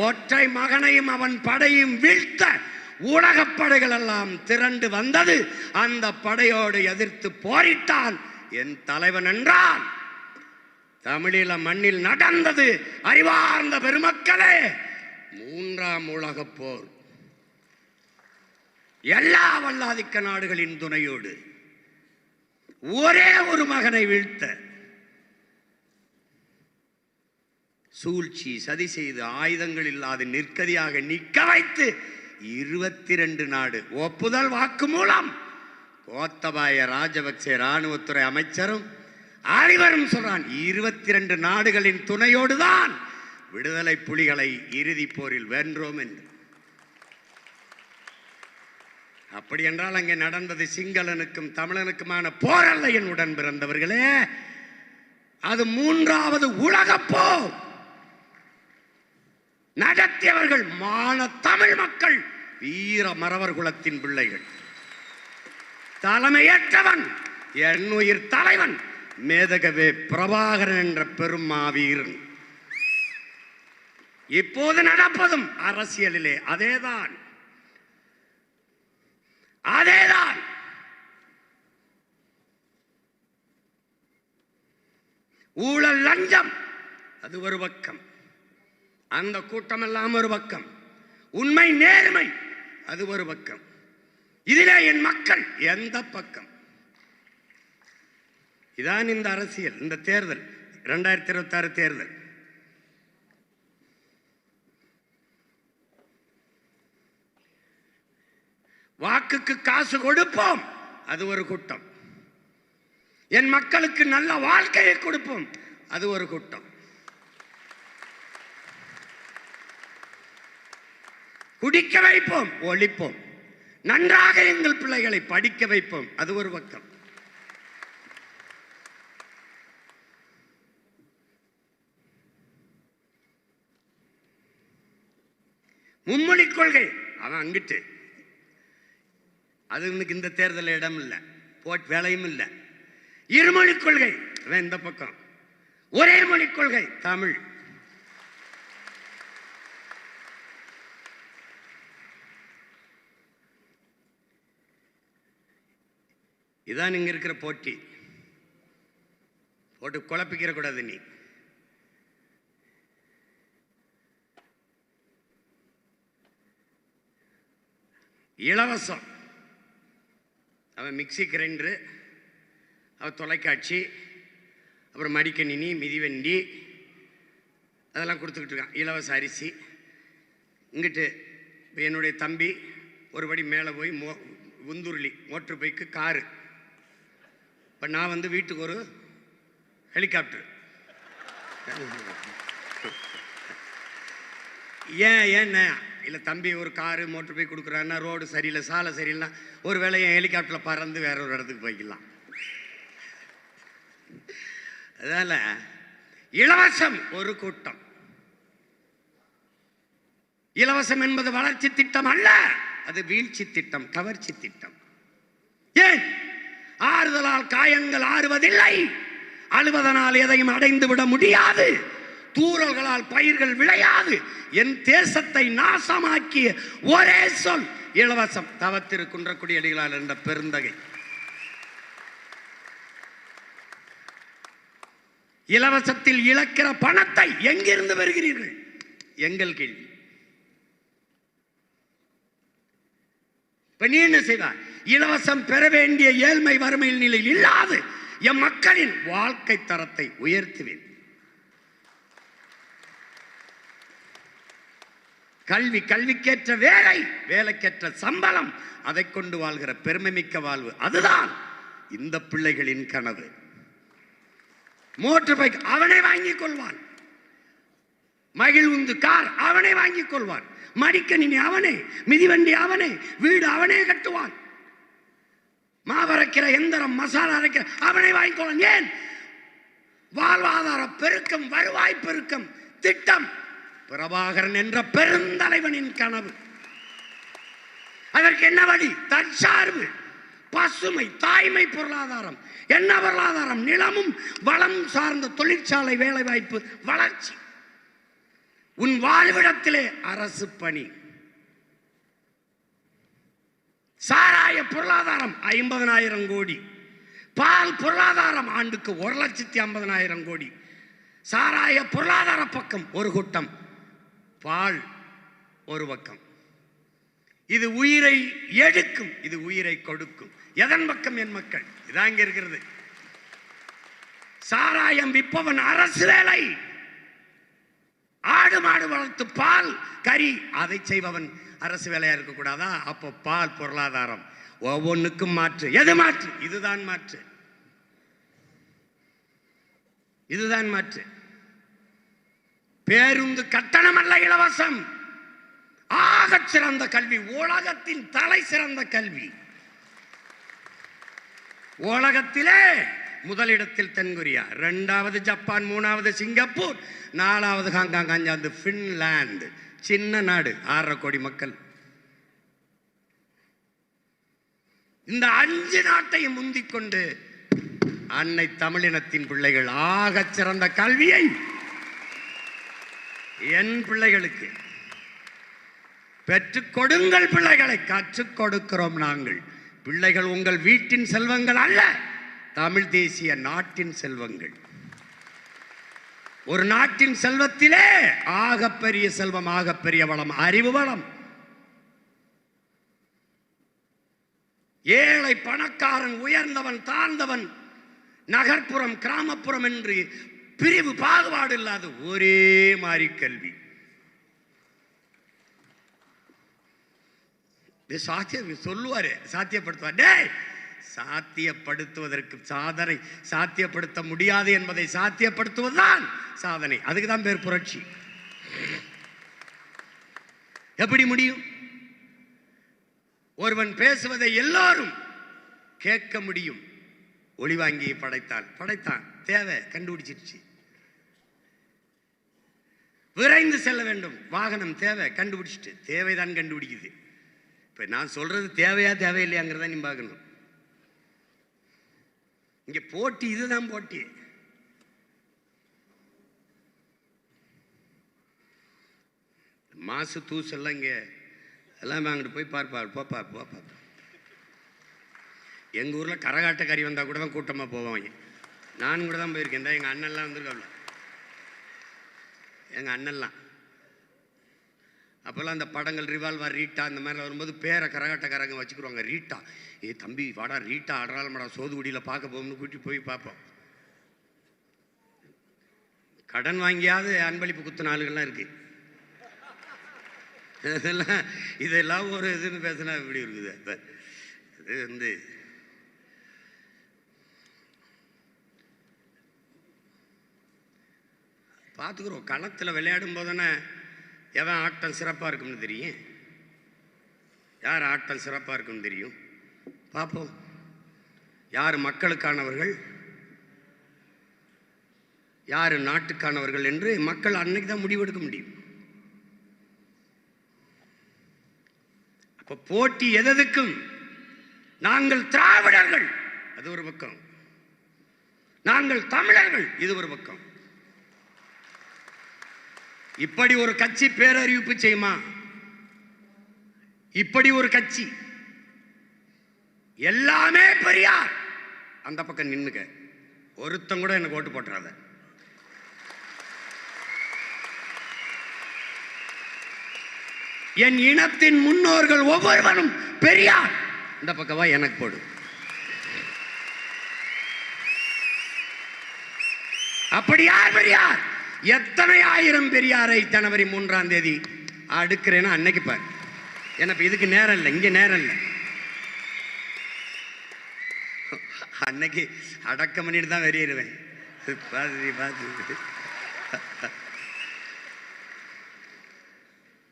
ஒற்றை மகனையும் அவன் படையும் வீழ்த்த உலகப் படைகள் எல்லாம் திரண்டு வந்தது. அந்த படையோடு எதிர்த்து போரிட்டான் என் தலைவன் என்றான். தமிழீழ மண்ணில் நடந்தது. அறிவார்ந்த பெருமக்களே, 3ஆம் உலகப் போர். எல்லா வல்லாதிக்க நாடுகளின் துணையோடு ஒரே ஒரு மகனை வீழ்த்த சூழ்ச்சி சதி செய்து ஆயுதங்கள் இல்லாது நிற்கதியாக நிற்க வைத்து 22 நாடு ஒப்புதல் வாக்கு மூலம் கோத்தபாய ராஜபக்சே ராணுவத்துறை அமைச்சரும் அனைவரும் சொல்றான் 22 நாடுகளின் துணையோடுதான் விடுதலை புலிகளை இறுதி போரில் வென்றோம் என்று. அப்படி என்றால் அங்கே நடந்தது சிங்களனுக்கும் தமிழனுக்குமான போர் அல்ல என் உடன் பிறந்தவர்களே. அது 3வது உலகப் போர். நடத்தியவர்கள் மான தமிழ் மக்கள், வீர மறவர் குலத்தின் பிள்ளைகள். தலைமையேற்றவன் என் உயிர் தலைவன் மேதகவே பிரபாகரன் என்ற பெரும் மாவீரன். இப்போது நடப்பதும் அரசியலிலே அதேதான். ஊழல் லஞ்சம் அது ஒரு பக்கம், அந்த கூட்டம் எல்லாம் ஒரு பக்கம், உண்மை நேர்மை அது ஒரு பக்கம். இதிலே என் மக்கள் எந்த பக்கம்? இதான் இந்த அரசியல். இந்த தேர்தல் 2026 தேர்தல். வாக்குக்கு காசு கொடுப்போம் அது ஒரு கூட்டம். என் மக்களுக்கு நல்ல வாழ்க்கையை கொடுப்போம் அது ஒரு கூட்டம். குடிக்க வைப்போம் ஒழிப்போம். நன்றாக எங்கள் பிள்ளைகளை படிக்க வைப்போம் அது ஒரு பக்கம். மும்மொழி கொள்கை அவன் அங்கிட்டு, அது இந்த தேர்தல் இடம் இல்லை, போட் வேலையும் இல்லை. இருமொழி கொள்கை இந்த பக்கம், ஒரே மொழி கொள்கை தமிழ். இதான் இங்க இருக்கிற போட்டி. போட்டு குழப்பிக்கிற கூடாது. நீ இலவசம், அவன் மிக்சி கிரைண்டரு, அவன் தொலைக்காட்சி, அப்புறம் மடிக்கணினி, மிதிவண்டி அதெல்லாம் கொடுத்துக்கிட்டு இருக்கான். இலவச அரிசி. இங்கிட்டு என்னுடைய தம்பி ஒருபடி மேலே போய் உந்துருளி மோட்ரு பைக்கு காரு. இப்போ நான் வீட்டுக்கு ஒரு ஹெலிகாப்டர். ஏன்னா இல்லை தம்பி ஒரு காரு மோட்டர் பைக் கொடுக்குறான்னா ரோடு சரியில்லை, சாலை சரியில்லை, ஒரு வேளை என் ஹெலிகாப்டரில் பறந்து வேற ஒரு இடத்துக்கு போய்க்கலாம். அதனால இலவசம் ஒரு கூட்டம். இலவசம் என்பது வளர்ச்சி திட்டம் அல்ல, அது வீழ்ச்சி திட்டம், கவர்ச்சி திட்டம். ஏன்? ஆறுதலால் காயங்கள் ஆறுவதில்லை, அழுவதனால் எதையும் அடைந்து விட முடியாது, தூறல்களால் பயிர்கள் விளையாது. என் தேசத்தை நாசமாக்கிய ஒரே சொல் இலவசம். தவத்திரு குன்றக்குடி அடிகளார் என்ற பெருந்தகை. இலவசத்தில் இழக்கிற பணத்தை எங்கிருந்து வருகிறீர்கள்? எங்கள் கேள்வி. இப்ப நீ என்ன செய்வார்? இலவசம் பெற வேண்டிய ஏழ்மை வறுமையில் நிலையில் இல்லாது என் மக்களின் வாழ்க்கை தரத்தை உயர்த்துவேன். கல்வி, கல்விக்கேற்ற வேலை, வேலைக்கேற்ற சம்பளம், அதை கொண்டு வாழ்கிற பெருமை மிக்க வாழ்வு, அதுதான் இந்த பிள்ளைகளின் கனவு. மோட்டார் பைக் அவனை வாங்கிக் கொள்வான், மகிழ்வுந்து கார் அவனை வாங்கிக் கொள்வான், மடிக்கணினி அவனே, மிதிவண்டி அவனே, வீடு அவனே கட்டுவான், மாவரைக்கிற எந்திரம், மசாலா அரைக்கிற அவனை வாங்கிக் கொள்வான். ஏன்? வாழ்வாதார பெருக்கம், வருவாய் பெருக்கம் திட்டம் பிரபாகரன் என்ற பெருந்தலைவனின் கனவு. அதற்கு என்ன வழி? தற்சார்பு, பசுமை, தாய்மை பொருளாதாரம். என்ன பொருளாதாரம்? நிலமும் வளம் சார்ந்த தொழிற்சாலை, வேலை வாய்ப்பு, வளர்ச்சி. உன் வாழ்விடத்திலே அரசு பணி. சாராய பொருளாதாரம் 50,000 கோடி. பால் பொருளாதாரம் ஆண்டுக்கு 1,50,000 கோடி. சாராய பொருளாதார பக்கம் ஒரு கூட்டம், பால் ஒரு பக்கம். இது உயிரை எடுக்கும், இது உயிரை கொடுக்கும். எதன் பக்கம்? என் மக்கள். இதான் இங்க இருக்கிறது. சாராயம் விற்பவன் அரசு வேலை, ஆடு மாடு வளர்த்து பால் கறி அதை செய்பவன் அரசு வேலையா இருக்கக்கூடாதா? அப்போ பால் பொருளாதாரம். ஒவ்வொன்றுக்கும் மாற்று. எது மாற்று? இதுதான் மாற்று, இதுதான் மாற்று. பேருந்து கட்டணம் அல்ல, இலவசம். ஆக சிறந்த கல்வி, உலகத்தின் தலை சிறந்த கல்வி. உலகத்திலே முதலிடத்தில் தென்கொரியா, 2வது ஜப்பான், 3வது சிங்கப்பூர், 4வது ஹாங்காங், 5வது பின்லாந்து. சின்ன நாடு, 6.5 கோடி மக்கள். இந்த 5 நாட்டையும் முந்திக் கொண்டு அன்னை தமிழினத்தின் பிள்ளைகள் ஆக சிறந்த கல்வியை என் பிள்ளைகளுக்கு பெற்றுக் கொடுங்கள். பிள்ளைகளை கற்றுக் கொடுக்கிறோம் நாங்கள். பிள்ளைகள் உங்கள் வீட்டின் செல்வங்கள் அல்ல, தமிழ் தேசிய நாட்டின் செல்வங்கள். ஒரு நாட்டின் செல்வத்திலே ஆகப்பெரிய செல்வம், ஆகப்பெரிய வளம் அறிவு வளம். ஏழை பணக்காரன், உயர்ந்தவன் தாழ்ந்தவன், நகர்ப்புறம் கிராமப்புறம் என்று பிரிவு பாகுபாடு இல்லாத ஒரே மாதிரி கல்வி. சொல்லுவாரு, சாத்தியப்படுத்துவார். டேய், சாத்தியப்படுத்துவதற்கு சாதனை, சாத்தியப்படுத்த முடியாது என்பதை சாத்தியப்படுத்துவதுதான் சாதனை. அதுக்கு தான் பேர் புரட்சி. எப்படி முடியும்? ஒருவன் பேசுவதை எல்லாரும் கேட்க முடியும். ஒளிவாங்கியை படைத்தான், தேவை கண்டுபிடிச்சிருச்சு. விரைந்து செல்ல வேண்டும், வாகனம் தேவை, கண்டுபிடிச்சிட்டு, தேவைதான் கண்டுபிடிக்குது. இப்ப நான் சொல்றது தேவையா தேவையில்லையாங்கிறத நீ பார்க்கணும். இங்க போட்டி, இதுதான் போட்டி. மாசு தூசு எல்லாம் இங்க எல்லாம் அங்கிட்டு போய் பார்ப்பா. எங்க ஊர்ல கரகாட்ட கறி வந்தா கூட தான் கூட்டமா போவாங்க. நான் கூட தான் போயிருக்கேன். எங்க அண்ணன்லாம் வந்திருக்காங்க. எங்க அண்ணன்லாம் அப்போல்லாம் அந்த படங்கள் ரிவால்வர், ரீட்டா அந்த மாதிரி வரும்போது பேரை கரகாட்டக்காரங்க வச்சுக்கிடுவாங்க. ரீட்டா, ஏ தம்பி வாடா, ரீட்டா ஆடுறாள்மடா, சோதுகுடியில் பார்க்க போகும்னு கூட்டிட்டு போய் பார்ப்போம். கடன் வாங்கியாவது அன்பளிப்பு குத்துன ஆளுகள்லாம் இருக்கு. இதெல்லாம் ஒரு இதுன்னு பேசினா இப்படி இருக்குது. இது வந்து பார்த்துக்குறோம். களத்தில் விளையாடும் போதுன்னு எவன் ஆட்டம் சிறப்பாக இருக்கும்னு தெரியும், யார் ஆட்டம் சிறப்பாக இருக்குன்னு தெரியும். பார்ப்போம், யார் மக்களுக்கானவர்கள், யார் நாட்டுக்கானவர்கள் என்று மக்கள் அன்னைக்கு தான் முடிவெடுக்க முடியும். அப்போ போட்டி எதற்கும். நாங்கள் திராவிடர்கள் அது ஒரு பக்கம், நாங்கள் தமிழர்கள் இது ஒரு பக்கம். இப்படி ஒரு கட்சி பேரறிவிப்பு செய்யுமா? இப்படி ஒரு கட்சி எல்லாமே பெரியார் அந்த பக்கம் நின்னுக்க, ஒருத்தம் கூட எனக்கு ஓட்டு போட்டுறாத. என் இனத்தின் முன்னோர்கள் ஒவ்வொருவரும் பெரியார். இந்த பக்கவா எனக்கு போடு. அப்படி யார் பெரியார்? எத்தனை ஆயிரம் பெரியாரை ஜனவரி 3ஆம் தேதி அடுக்கிறேன்னா அன்னைக்கு பாரு. எனக்கு இதுக்கு நேரம் இல்லை, இங்க நேரம் இல்லை. அன்னைக்கு அடக்கம் பண்ணிட்டு தான் வெளியேறுவேன்.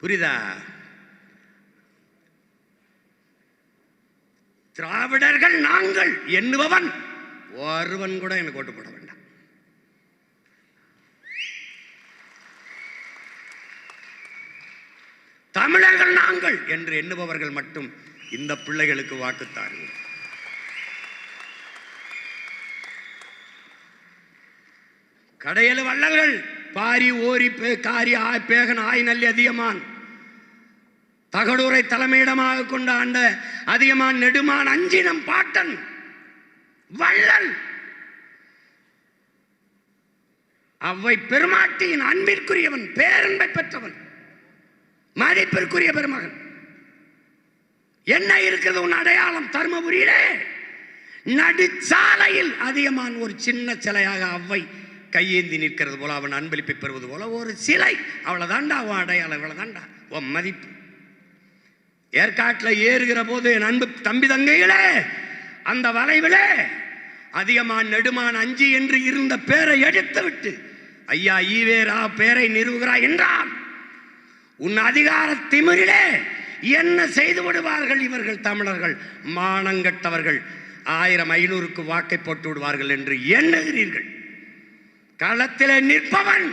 புரியுதா? திராவிடர்கள் நாங்கள் எண்ணுபவன் ஒருவன் கூட எனக்கு ஓட்டு போட வேண்டாம். தமிழர்கள் நாங்கள் என்று எண்ணுபவர்கள் மட்டும் இந்த பிள்ளைகளுக்கு வாக்குத்தார்கள். கடையலு வள்ளல்கள் பாரி ஓரி காரி பேகன் ஆய் நல்லி அதிகமான் தகடூரை தலைமையிடமாக கொண்ட ஆண்ட அதிகமான் நெடுமான் அஞ்சினம் பாட்டன் வள்ளல் அவ்வை பெருமாட்டியின் அன்பிற்குரியவன், பேரன்பை பெற்றவன், மதிப்பிற்குரிய பெருமகன். என்ன இருக்கிறது உன் அடையாளம்? தர்மபுரியிலே நடுச்சாலையில் அதிகமான ஒரு சின்ன சிலையாக அவ்வை கையேந்தி நிற்கிறது போல, அவன் அன்பளிப்பை பெறுவது போல ஒரு சிலை. அவ்வளவுதான்டா உன் அடையாளம், இவ்வளவுதான்டா உன் மதிப்பு. ஏற்காட்டில் ஏறுகிற போது என் அன்பு தம்பி தங்கைகளே, அந்த வளைவிலே அதிகமான் நெடுமான் அஞ்சி என்று இருந்த பேரை எடுத்து விட்டு ஐயா ஈவேரா பேரை நிறுவுகிறாய் என்றான். உன் அதிகார திமிரிலே என்ன செய்து விடுவார்கள் இவர்கள் தமிழர்கள்? மானங்கட்டவர்கள் 1000-500க்கு வாக்கை போட்டு விடுவார்கள் என்று எண்ணுகிறீர்கள். களத்திலே நிற்பவன்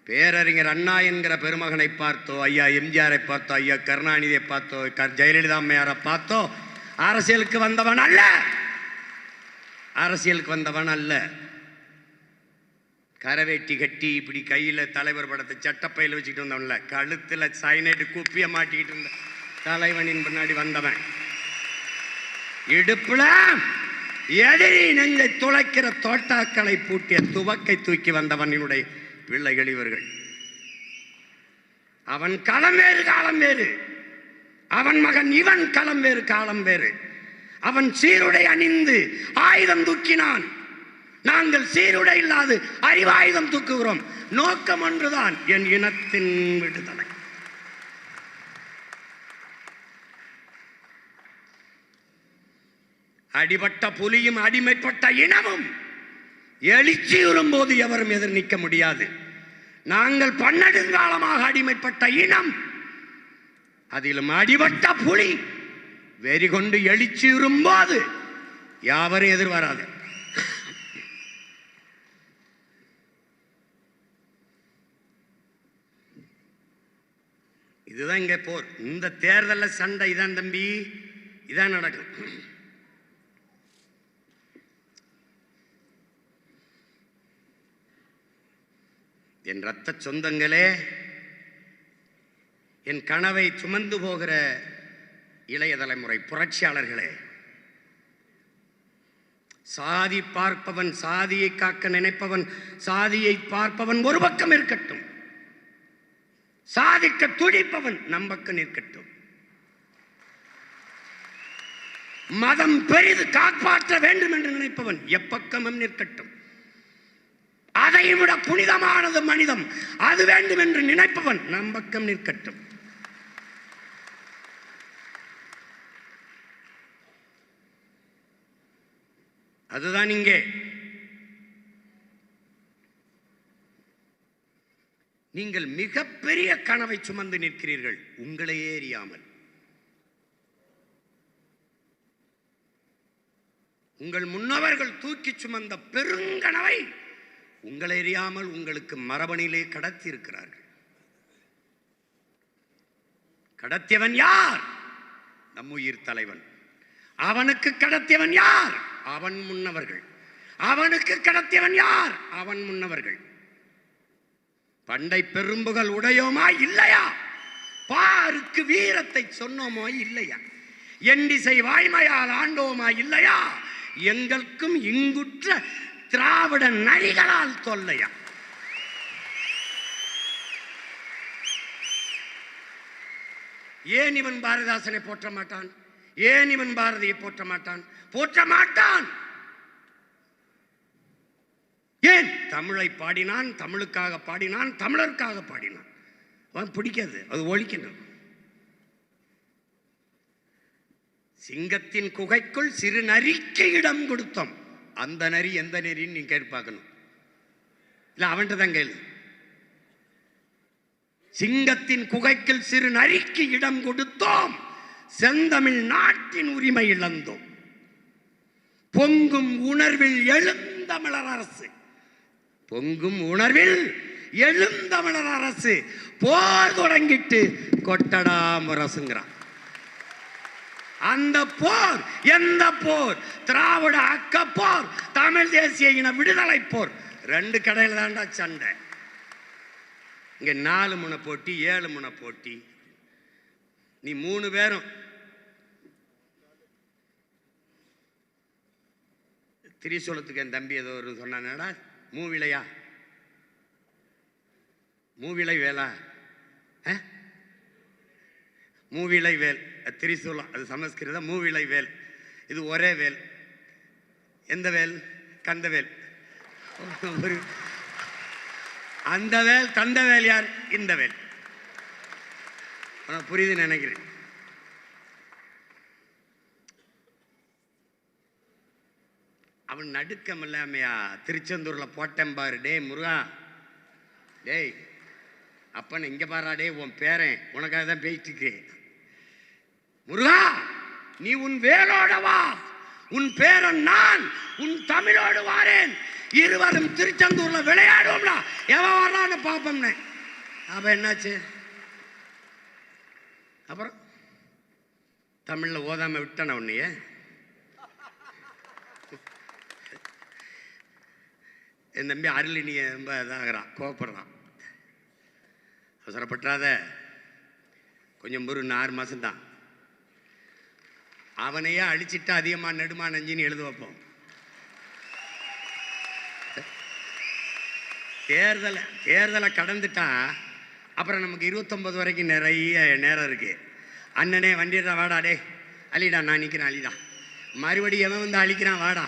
பேரறிஞர் அண்ணா என்கிற பெருமகனை பார்த்தோ, ஐயா எம்ஜிஆரை பார்த்தோ, ஐயா கருணாநிதியை பார்த்தோ, ஜெயலலிதா அம்மையாரை பார்த்தோ அரசியலுக்கு வந்தவன் அல்ல. அரசியலுக்கு வந்தவன் அல்ல. கரவேட்டி கட்டி இப்படி கையில தலைவர் படத்தை சட்டப்பையில் வச்சுக்கிட்டு வந்தவன்ல, கழுத்துல சைனைடு குப்பிய மாட்டிக்கிட்டு இருந்த தலைவனின் பின்னாடி வந்தவன். இடுப்புல எதிரி நெஞ்சை துளைக்கிற தோட்டாக்களை பூட்டிய துவக்கை தூக்கி வந்தவனுடைய பிள்ளைகள் இவர்கள். அவன் களம் வேறு காலம் வேறு, அவன் மகன் இவன் களம் வேறு காலம் வேறு. அவன் சீருடை அணிந்து ஆயுதம் தூக்கினான். நாங்கள் சீருடை இல்லாது அறிவாயுதம் தூக்குகிறோம். நோக்கம் ஒன்றுதான், என் இனத்தின் விடுதலை. அடிபட்ட புலியும் அடிமைப்பட்ட இனமும் எழுச்சியுறும் போது எவரும் எதிர் நிற்க முடியாது. நாங்கள் பன்னெடுங்காலமாக அடிமைப்பட்ட இனம், அதிலும் அடிபட்ட புலி வெறி கொண்டு எழுச்சியுறும் போது யாவரும் எதிர் வராது. இதுதான் இங்க போர். இந்த தேர்தல்ல சண்டை இதான் தம்பி, இதான் நடக்கும். என் ரத்த சொந்தங்களே, என் கனவை சுமந்து போகிற இளைய தலைமுறை புரட்சியாளர்களே, சாதி பார்ப்பவன், சாதியை காக்க நினைப்பவன், சாதியை பார்ப்பவன் ஒரு பக்கம் இருக்கட்டும், சாதிக்க துடிப்பவன் நம் பக்கம் நிற்கட்டும். மதம் பெரிது காப்பாற்ற வேண்டும் என்று நினைப்பவன் எப்பக்கமும் நிற்கட்டும். அதையும் விட புனிதமானது மனிதம், அது வேண்டும் என்று நினைப்பவன் நம் பக்கம் நிற்கட்டும். அதுதான் இங்கே. நீங்கள் மிகப்பெரிய கனவை சுமந்து நிற்கிறீர்கள், உங்களையே அறியாமல். உங்கள் முன்னவர்கள் தூக்கி சுமந்த பெருங்கனவை உங்களை அறியாமல் உங்களுக்கு மரபணிலே கடத்தி இருக்கிறார்கள். கடத்தியவன் யார்? நம் உயிர் தலைவன். அவனுக்கு கடத்தியவன் யார்? அவன் முன்னவர்கள். அவனுக்கு கடத்தியவன் யார்? அவன் முன்னவர்கள். பண்டை பெரும்புகள் உடையோமா இல்லையா? பாருக்கு வீரத்தை சொன்னோமோ இல்லையா? எண்டிசை வாய்மையால் ஆண்டோமா இல்லையா? எங்களுக்கும் இங்குற்ற திராவிட நரிகளால் தொல்லையா? ஏன் இவன் பாரதிதாசனை போற்ற மாட்டான்? ஏன் இவன் பாரதியை போற்ற மாட்டான்? போற்ற மாட்டான். ஏன்? தமிழை பாடினான், தமிழுக்காக பாடினான், தமிழருக்காக பாடினான். அவன் பிடிக்காது, அது ஒழிக்கணும். சிங்கத்தின் குகைக்குள் சிறு நரிக்கு இடம் கொடுத்தோம். அந்த நரி எந்த நரின்னு நீ கேட்டு பார்க்கணும். இல்ல அவன்கிட்ட தான் கேளு. சிங்கத்தின் குகைக்குள் சிறு நரிக்கு இடம் கொடுத்தோம், செந்தமிழ் நாட்டின் உரிமை இழந்தோம். பொங்கும் உணர்வில் எழுந்தமிழர் அரசு, பொங்கும் உணர்வில் எழுந்தமிழர் அரசு போர் தொடங்கிட்டு கொட்டடா முரசுங்கிறான். அந்த போர் எந்த போர்? திராவிட அக்க போர், தமிழ் தேசிய இன விடுதலை போர். 2 கடையில் தாண்டா சண்டை. இங்க 4 முனை போட்டி, 7 முனை போட்டி. நீ 3 பேரும் திரிசூலத்துக்கு என் தம்பி ஏதோ ஒரு சொன்னானடா, மூவிலையா, மூவிலை வேலா, மூவிலை வேல், திரிசூலம் அது சமஸ்கிருதம், மூவிலை வேல். இது ஒரே வேல். எந்த வேல்? கந்தவேல். அந்த வேல் தந்த வேல் யார்? இந்த வேல். புரியுது நினைக்கிறேன். அவன் நடுக்கம் இல்லாமையா திருச்செந்தூர்ல போட்டேன் பாரு. டே முருகா, டேய் அப்பன் இங்க பாரா, டே உன் பேரன் உனக்காக தான் பேசிட்டு இருக்கு. முருகா, நீ உன் வேலோட வா, உன் பேரன் நான் உன் தமிழோடு வாரேன், இருவரும் திருச்செந்தூர்ல விளையாடுவோம்னா எவன் வர்றான்னு பாப்போம்னு. அப்ப என்னாச்சு? அப்புறம் தமிழ்ல ஓதாம விட்டான உன்னைய. என் தம்பி அருளினிய ரொம்ப இதாகிறான், கோபப்படுறான். அவசரப்பட்டாத, கொஞ்சம் ஒரு 6 மாசம் தான். அவனையே அழிச்சிட்டு அதிகமா நெடுமா நஞ்சின்னு எழுத வைப்போம். தேர்தலை கடந்துட்டா அப்புறம் நமக்கு 29 வரைக்கும் நிறைய நேரம் இருக்கு. அண்ணனே வண்டிடா வாடா, டே அழிடா, நான் நிற்கிறேன் அழிடா, மறுபடியும் எவன் வந்து அழிக்கிறான் வாடா.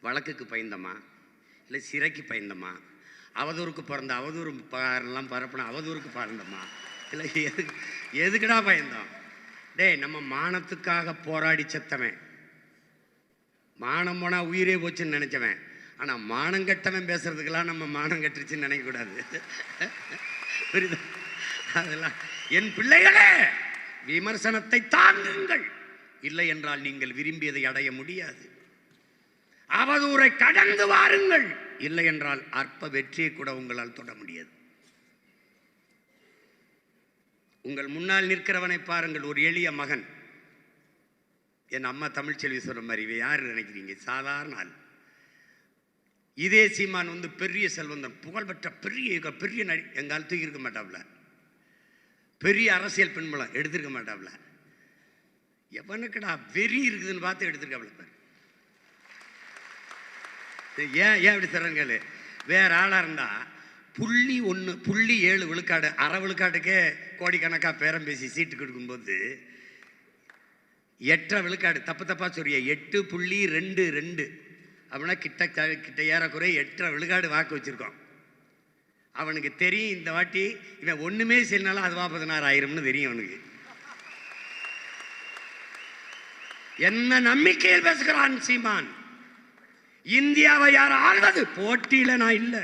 வழக்குக்கு பயந்தமா இல்லை சிறைக்கு பயந்தமா, அவதூறுக்கு பிறந்த அவதூறு எல்லாம் பரப்பின அவதூறுக்கு பிறந்தமா, இல்லை எதுக்குடா பயந்தோம்? டே நம்ம மானத்துக்காக போராடி செத்தவன், மானம் போனா உயிரே போச்சுன்னு நினைச்சவன். ஆனா மானம் கட்டவன் பேசுறதுக்கெல்லாம் நம்ம மானம் கட்டுருச்சுன்னு நினைக்கக்கூடாது. புரியுதா? அதெல்லாம் என் பிள்ளைகளே, விமர்சனத்தை தாங்குங்கள், இல்லை என்றால் நீங்கள் விரும்பியதை அடைய முடியாது. அவதூறை கடந்து வாருங்கள், இல்லை என்றால் அற்ப வெற்றியை கூட உங்களால் தொட முடியாது. உங்கள் முன்னால் நிற்கிறவனை பாருங்கள், ஒரு எளிய மகன். என் அம்மா தமிழ்ச்செல்வி சொல்ற மாதிரி, இவ யாரு நினைக்கிறீங்க? சாதாரண ஆள். இதே சீமான் வந்து பெரிய செல்வந்தன், புகழ்பெற்ற பெரிய பெரிய எங்கால் தூக்கி இருக்க மாட்டாப்ல, பெரிய அரசியல் பின்புலம் எடுத்திருக்க மாட்டாப்ல. எவனுக்குடா வெறி இருக்குதுன்னு பார்த்து எடுத்திருக்காப்ல. ஏன் இப்படி சொல்றேன்னு, வேற ஆளா இருந்தா 0.7 விழுக்காடு, அரை விழுக்காட்டுக்கே கோடிக்கணக்கா பேரம் பேசி சீட்டு கொடுக்கும்போது 8 விழுக்காடு, தப்பா சொல்றிய 8.22 அப்படின்னா கிட்ட ஏறக்குறைய 8 விழுக்காடு வாக்கு வச்சிருக்கோம். அவனுக்கு தெரியும் இந்த வாட்டி இவன் ஒண்ணுமே செய்யனாலும் அது 16,000 தெரியும் அவனுக்கு. என்ன நம்பிக்கையில் பேசுகிறான் சீமான்? இந்தியாவை யார் ஆள்வது? போட்டியில நான் இல்லை,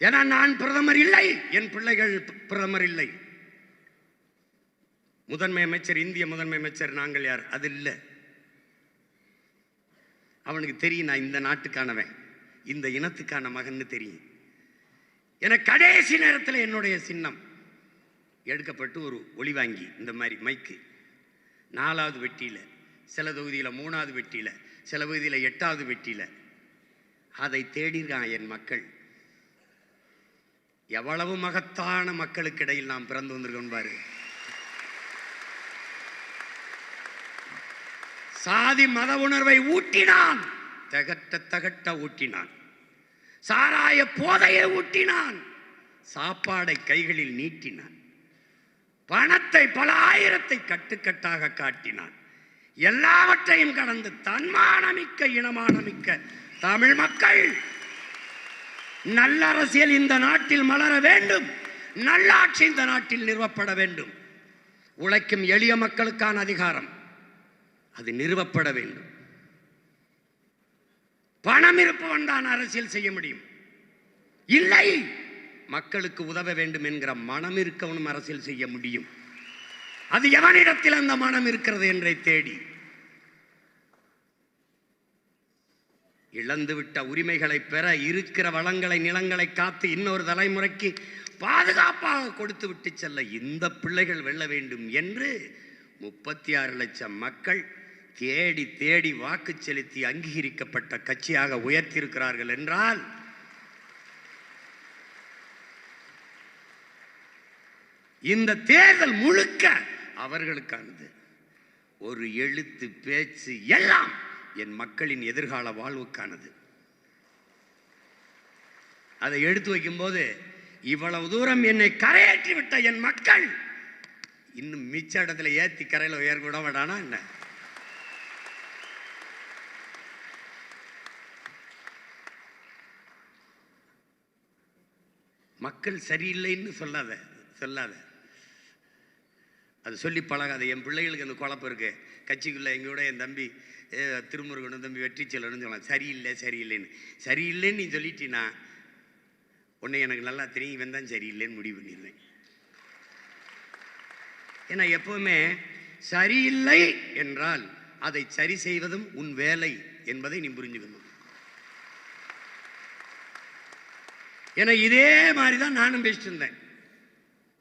ஏன்னா நான் பிரதமர் இல்லை, என் பிள்ளைகள் பிரதமர் இல்லை. முதன்மை அமைச்சர், இந்திய முதன்மை அமைச்சர் நாங்கள் யார்? அது இல்லை. அவனுக்கு தெரியும் நான் இந்த நாட்டுக்கானவன், இந்த இனத்துக்கான மகன்னு தெரியும். என கடைசி நேரத்தில் என்னுடைய சின்னம் எடுக்கப்பட்டு ஒரு ஒளி வாங்கி இந்த மாதிரி மைக்கு 4வது வெட்டியில, சில தொகுதியில் 3வது வெட்டியில, சில தொகுதியில் 8வது வெட்டியில, அதை தேடிருக்கான் என் மக்கள். எவ்வளவு மகத்தான மக்களுக்கு இடையில் நாம் பிறந்து வந்திருக்கோம் பாரு. சாதி மத உணர்வை ஊட்டினான், தகட்ட ஊட்டினான். சாராய போதையை ஊட்டினான், சாப்பாடை கைகளில் நீட்டினான், பணத்தை பல ஆயிரத்தை கட்டுக்கட்டாக காட்டினான். எல்லாவற்றையும் கடந்து தன்மானமிக்க இனமானமிக்க தமிழ் மக்கள் நல்ல அரசியல் இந்த நாட்டில் மலர வேண்டும், நல்லாட்சி இந்த நாட்டில் நிறுவப்பட வேண்டும். உழைக்கும் எளிய மக்களுக்கான அதிகாரம் அது நிறுவப்பட வேண்டும். பணம் இருப்பவன் தான் அரசியல் செய்ய முடியும். இல்லை, மக்களுக்கு உதவ வேண்டும் என்கிற மனம் இருக்கவனும் அரசியல் செய்ய முடியும். அது எவனிடத்தில் அந்த மனம் இருக்கிறது என்றை தேடி இழந்துவிட்ட உரிமைகளை பெற, இருக்கிற வளங்களை நிலங்களை காத்து இன்னொரு தலைமுறைக்கு பாதுகாப்பாக கொடுத்து விட்டு செல்ல இந்த பிள்ளைகள் வெல்ல வேண்டும் என்று 36 லட்சம் மக்கள் தேடி தேடி வாக்கு செலுத்தி அங்கீகரிக்கப்பட்ட கட்சியாக உயர்த்தியிருக்கிறார்கள் என்றால் இந்த தேர்தல் முழுக்க அவர்களுக்கானது. ஒரு எழுத்து பேச்சு எல்லாம் என் மக்களின் எதிர்கால வாழ்வுக்கானது. அதை எடுத்து வைக்கும் போது இவ்வளவு தூரம் என்னை கரையேற்றி விட்ட என் மக்கள் இன்னும் மிச்ச இடத்துல ஏத்தி கரையில் உயர் கூட விடானா என்ன? மக்கள் சரியில்லைன்னு சொல்லாத சொல்லாத, அது சொல்லி பழகாத. என் பிள்ளைகளுக்கு அந்த குழப்பம் இருக்கு. கட்சிக்குள்ள எங்களோட என் தம்பி திருமுருகனும் தம்பி வெற்றி செல்லணும்னு சொல்லலாம். சரியில்லை சரியில்லைன்னு சரியில்லைன்னு நீ சொல்லிட்டீன்னா உன்னை எனக்கு நல்லா தெரியும், இவன் தான் சரியில்லைன்னு முடிவு பண்ணிடுவேன். ஏன்னா எப்பவுமே சரியில்லை என்றால் அதை சரி செய்வதும் உன் வேலை என்பதை நீ புரிஞ்சுக்கணும். ஏன்னா இதே மாதிரி தான் நானும் பேசிட்டு இருந்தேன்.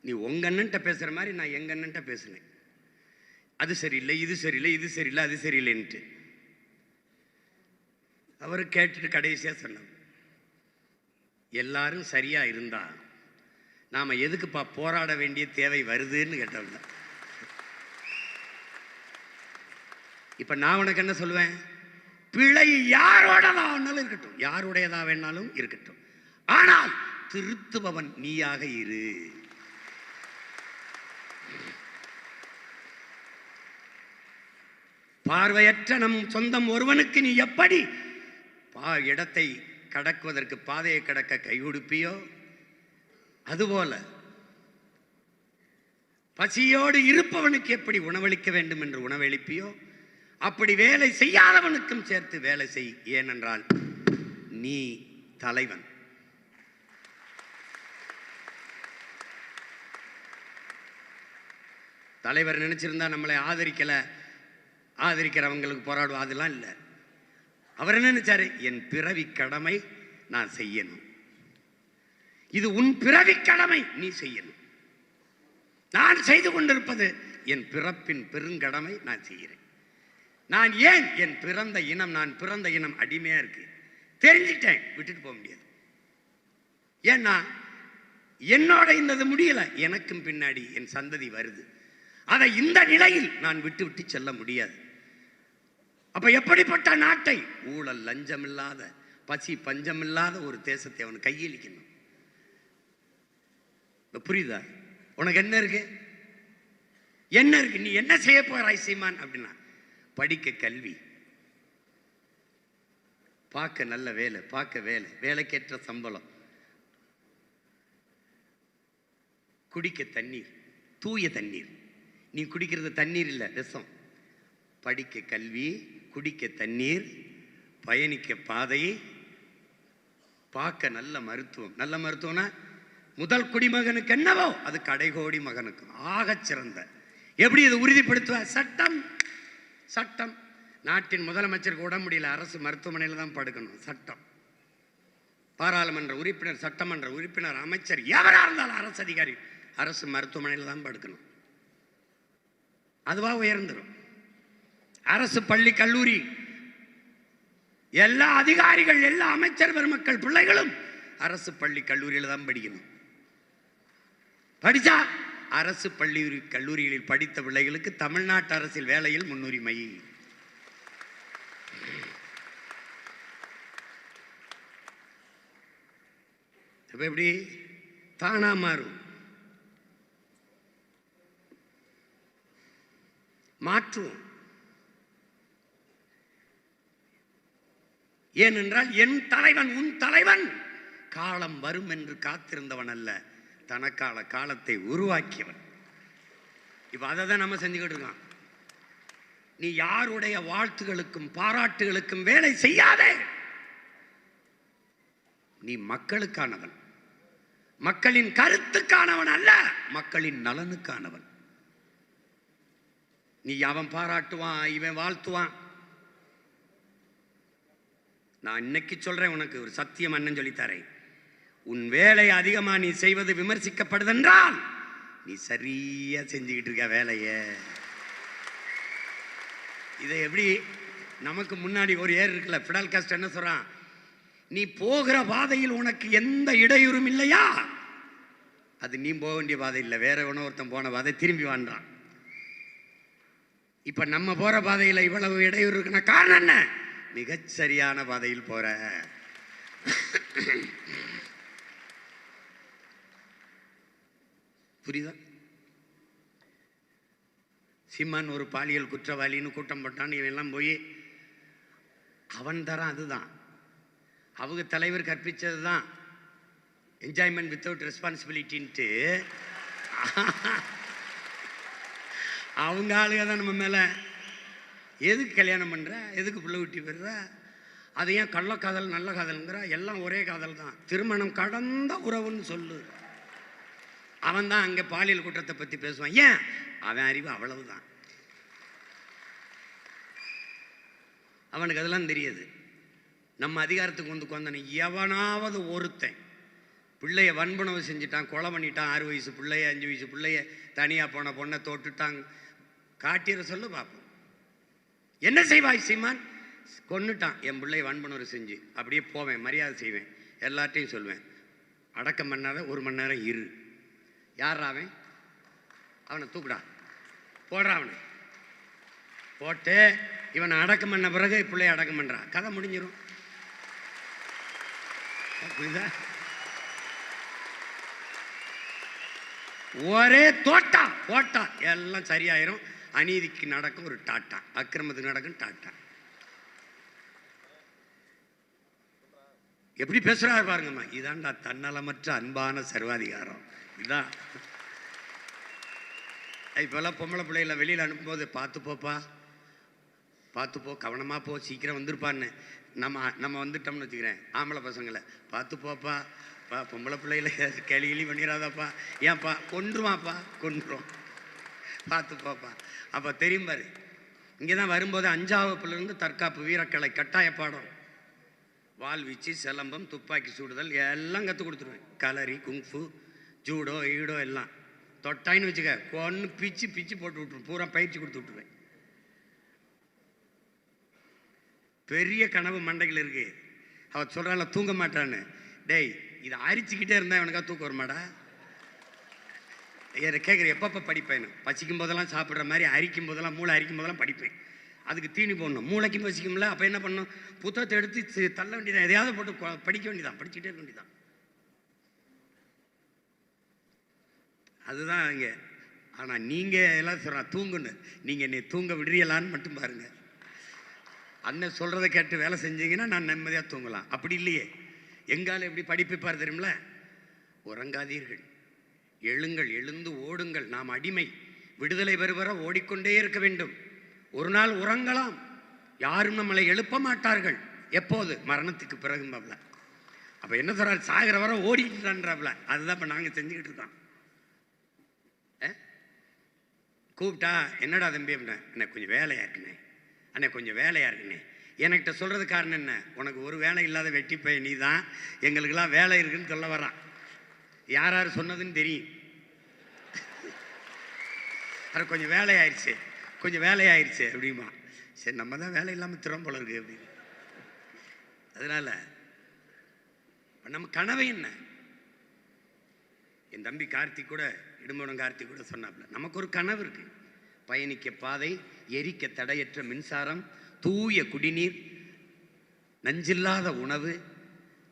நீ உங்க அண்ணன்ட்ட பேசுற மாதிரி நான் எங்க அண்ணன்ட்ட பேசினேன். அது சரியில்லை, இது சரியில்லை, இது சரியில்லை, அது சரியில்லைன்ட்டு அவரு கேட்டுட்டு கடைசியா சொன்னார், எல்லாரும் சரியா இருந்தா நாம எதுக்குப்பா போராட வேண்டிய தேவை வருதுன்னு கேட்டவங்க. இப்ப நான் உனக்கு என்ன சொல்லுவேன், பிழை யாரோடதா வேணாலும் இருக்கட்டும், யாருடையதா வேணாலும் இருக்கட்டும், ஆனால் திருத்துபவன் நீயாக இரு. பார்வையற்ற நம் சொந்தம் ஒருவனுக்கு நீ எப்படி இடத்தை கடக்குவதற்கு பாதையை கடக்க கை கொடுப்பியோ, அதுபோல பசியோடு இருப்பவனுக்கு எப்படி உணவளிக்க வேண்டும் என்று உணவளிப்பியோ அப்படி வேலை செய்யாதவனுக்கும் சேர்த்து வேலை செய். ஏனென்றால் நீ தலைவன். தலைவர் நினைச்சிருந்தா நம்மளை ஆதரிக்கிறவங்களுக்கு போராடுவோம், அதெல்லாம் இல்லை. அவர் என்ன நினைச்சாரு, என் பிறவி கடமை நான் செய்யணும், இது உன் பிறவி கடமை நீ செய்யணும். நான் செய்து கொண்டிருப்பது என் பிறப்பின் பெருங்கடமை, நான் செய்கிறேன். நான் ஏன் என் நான் பிறந்த இனம் அடிமையா இருக்கு தெரிஞ்சிட்டேன், விட்டுட்டு போக முடியாது. ஏன்னா என்னோட இந்த முடியல, எனக்கும் பின்னாடி என் சந்ததி வருது. அதை இந்த நிலையில் நான் விட்டு விட்டு செல்ல முடியாது. அப்ப எப்படிப்பட்ட நாட்டை, ஊழல் லஞ்சம் இல்லாத பசி பஞ்சம் இல்லாத ஒரு தேசத்தை அவன் கையளிக்கணும். புரியுதா? உனக்கு என்ன இருக்கு, என்ன இருக்கு, நீ என்ன செய்ய போறாய் சீமான் அப்படின்னா, படிக்க கல்வி, பார்க்க நல்ல வேலை, பார்க்க வேலை, வேலைக்கேற்ற சம்பளம், குடிக்க தண்ணீர், தூய தண்ணீர். நீ குடிக்கிறது தண்ணீர் இல்லை, விஷம். படிக்க கல்வி, குடிக்க தண்ணீர், பயணிக்க பாதை, பார்க்க நல்ல மருத்துவம். நல்ல மருத்துவம்னா முதல் குடிமகனுக்கு என்னவோ அது கடைகோடி மகனுக்கு ஆகச் சிறந்த. எப்படி இதை உறுதிப்படுத்துவ? சட்டம். சட்டம். நாட்டின் முதலமைச்சருக்கு உடம்பு முடியல, அரசு மருத்துவமனையில் தான் படுக்கணும். சட்டம். பாராளுமன்ற உறுப்பினர், சட்டமன்ற உறுப்பினர், அமைச்சர், எவரா இருந்தாலும் அரசு அதிகாரி அரசு மருத்துவமனையில் தான் படுக்கணும். அதுவா உயர்ந்துடும். அரசு பள்ளி கல்லூரி எல்லா அதிகாரிகள், எல்லா அமைச்சர் பெருமக்கள் பிள்ளைகளும் அரசு பள்ளி கல்லூரியில் தான் படிக்கணும். படிச்சா அரசு பள்ளி கல்லூரிகளில் படித்த பிள்ளைகளுக்கு தமிழ்நாட்டு அரசில் வேலையில் முன்னுரிமை. அப்ப எப்படி தானா மாறும்? மாற்றுவோம். ஏனென்றால் என் தலைவன் உன் தலைவன் காலம் வரும் என்று காத்திருந்தவன் அல்ல, தனக்கால காலத்தை உருவாக்கியவன். இப்ப அதை தான் நம்ம செஞ்சுக்கிட்டு இருக்கோம். நீ யாருடைய வாழ்த்துகளுக்கும் பாராட்டுகளுக்கும் வேலை செய்யாதே. நீ மக்களுக்கானவன், மக்களின் கருத்துக்கானவன் அல்ல, மக்களின் நலனுக்கானவன். நீ அவன் பாராட்டுவான், இவன் வாழ்த்துவான். நான் இன்னைக்கு சொல்றேன், உனக்கு ஒரு சத்தியம் அண்ணன் சொல்லித்தரேன். உன் வேலை அதிகமா நீ செய்வது விமர்சிக்கப்படுதென்றால் நீ சரியா செஞ்சுக்கிட்டு இருக்க வேலைய. இதை எப்படி நமக்கு முன்னாடி ஒரு ஏர் இருக்குல்ல, பிடல் காஸ்ட் என்ன சொல்றான், நீ போகிற பாதையில் உனக்கு எந்த இடையூறும் இல்லையா, அது நீ போக வேண்டிய பாதை இல்லை, வேற ஒருத்தன் போன பாதை, திரும்பி வாழ்றான். இப்ப நம்ம போற பாதையில் இவ்வளவு இடையூறு இருக்குன்னா காரணம் என்ன? மிகச் சரியான பாதையில் போற. புரியுதா? சீமான் ஒரு பாலியல் குற்றவாளின்னு கூட்டம் போட்டான், இவெல்லாம் போய் அவன் தரான். அதுதான் அவங்க தலைவர் கற்பிச்சது தான், என்ஜாய்மெண்ட் வித்தவுட் ரெஸ்பான்சிபிலிட்டின்ட்டு. அவங்க ஆளுக தான் நம்ம மேல எதுக்கு கல்யாணம் பண்ற, எதுக்கு பிள்ளை ஊட்டி பெறுற, அது ஏன் கள்ளக்காதல் நல்ல காதல்ங்கிற, எல்லாம் ஒரே காதல் தான், திருமணம் கடந்த உறவுன்னு சொல்லு. அவன் தான் அங்கே பாலியல் குற்றத்தை பற்றி பேசுவான். ஏன்? அவன் அறிவு அவ்வளவுதான், அவனுக்கு அதெல்லாம் தெரியாது. நம்ம அதிகாரத்துக்கு வந்து கொந்தன எவனாவது ஒருத்தன் பிள்ளைய வன்புணவு செஞ்சுட்டான், கொலை பண்ணிட்டான், 6 வயசு பிள்ளைய 5 வயசு பிள்ளைய தனியாக போன பொண்ணை தோட்டுட்டான், காட்டிற சொல்லு பார்ப்போம். என்ன செய்வாய் சீமான்? கொன்னுட்டான், என் பிள்ளைய வன்புணர்வு செஞ்சு. அப்படியே போவேன், மரியாதை செய்வேன், எல்லார்ட்டையும் சொல்வேன், அடக்கம் பண்ணாத 1 மணி நேரம் இரு. யார் அவன்? அவனை தூக்குடா, போடுறா, அவனை போட்டு இவனை அடக்கம் பண்ண பிறகு பிள்ளைய அடக்கம் பண்றான், கதை முடிஞ்சிடும். புரியுதா? ஒரே தோட்டா போட்டா எல்லாம் சரியாயிரும். அநீதிக்கு நடக்கும் ஒரு டாட்டா, அக்கிரமத்துக்கு நடக்கும் டாட்டா. எப்படி பேசுறாரு பாருங்கம்மா. இதான்டா தன்னலமற்ற அன்பான சர்வாதிகாரம். இதுதான் இப்பெல்லாம் பொம்பளை பிள்ளைகளை வெளியில் அனுப்பும்போது பார்த்து போப்பா, பார்த்து போ, கவனமாக போ, சீக்கிரம் வந்துருப்பான்னு. நம்ம வந்துட்டோம்னு வச்சுக்கிறேன், ஆம்பளை பசங்களை பார்த்து போப்பா, பொம்பளை பிள்ளைகளை கேலி பண்ணிடாதாப்பா, ஏன்ப்பா கொன்றுவாப்பா, கொன்றும், பார்த்து போப்பா. அப்போ தெரியும் பாரு. இங்கே தான் வரும்போது 5ஆம் வகுப்புலேருந்து தற்காப்பு வீரக்கலை கட்டாய பாடம், வாள்வீச்சு, சிலம்பம், துப்பாக்கி சுடுதல் எல்லாம் கற்றுக் கொடுத்துருவேன். கலரி, குங்ஃபு, ஜூடோ, ஈடோ எல்லாம் தொட்டாயின்னு வச்சுக்க, கொன்று பிச்சு பிச்சு போட்டு விட்டுருவேன், பூரா பயிற்சி கொடுத்து விட்டுருவேன். பெரிய கனவு மண்டைகள் இருக்கு. அவ சொல்றாள் தூங்க மாட்டான்னு. டேய், இதை அரிச்சுக்கிட்டே இருந்தா எனக்கா தூக்கம் வருமாடா? கேட்குறேன், எப்பப்போ படிப்பேன்னு. பசிக்கும் போதெல்லாம் சாப்பிட்ற மாதிரி, அரிக்கும் போதெல்லாம், மூளை அரிக்கும் போதெல்லாம் படிப்பேன். அதுக்கு தீனி போடணும், மூளைக்கும் பசிக்கும்ல. அப்போ என்ன பண்ணணும்? புத்தகத்தை எடுத்து தள்ள வேண்டியதான், எதையாவது போட்டு படிக்க வேண்டியதான், படிச்சுக்கிட்டே இருக்க வேண்டியதான். அதுதான் இங்கே. ஆனால் நீங்கள் எல்லாம் சொல்கிறா தூங்குன்னு, நீங்கள் என்னை தூங்க விடுறீங்களான்னு மட்டும் பாருங்க. அண்ணன் சொல்கிறத கேட்டு வேலை செஞ்சீங்கன்னா நான் நிம்மதியாக தூங்கலாம். அப்படி இல்லையே, எங்கால எப்படி படிப்பிப்பார் தெரியுமில்ல? உறங்காதீர்கள், எழுங்கள், எழுந்து ஓடுங்கள், நாம் அடிமை, விடுதலை பெறுவர ஓடிக்கொண்டே இருக்க வேண்டும். ஒரு நாள் உறங்கலாம், யாரும் நம்மளை எழுப்ப மாட்டார்கள். எப்போது? மரணத்துக்கு பிறகும்பாப்ல. அப்போ என்ன சொல்கிறார்? சாகிற வர ஓடிட்டுறான்றாப்ல. அதுதான் இப்போ நாங்கள் செஞ்சுக்கிட்டு இருக்கோம். கூப்பிட்டா என்னடா தம்பி அப்படின்னா, அண்ணே கொஞ்சம் வேலையாக இருக்குண்ணே, அண்ணே கொஞ்சம் வேலையாக இருக்குண்ணே. என்கிட்ட சொல்கிறது காரணம் என்ன? உனக்கு ஒரு வேலை இல்லாத வெட்டி போய் நீ தான், எங்களுக்கெல்லாம் வேலை இருக்குன்னு சொல்ல வரான். யார் யார் சொன்னதுன்னு தெரியும். அது கொஞ்சம் வேலையாயிருச்சு, கொஞ்சம் வேலையாயிருச்சு அப்படிமா. சரி, நம்ம தான் வேலை இல்லாமல் திறம் போல இருக்கு அப்படின்னு. அதனால நம்ம கனவு என்ன? என் தம்பி கார்த்திக் கூட, இடும்பனம் கார்த்திக் கூட சொன்னாப்ல, நமக்கு ஒரு கனவு இருக்கு. பயணிக்க பாதை, எரிக்க தடையற்ற மின்சாரம், தூய குடிநீர், நஞ்சில்லாத உணவு,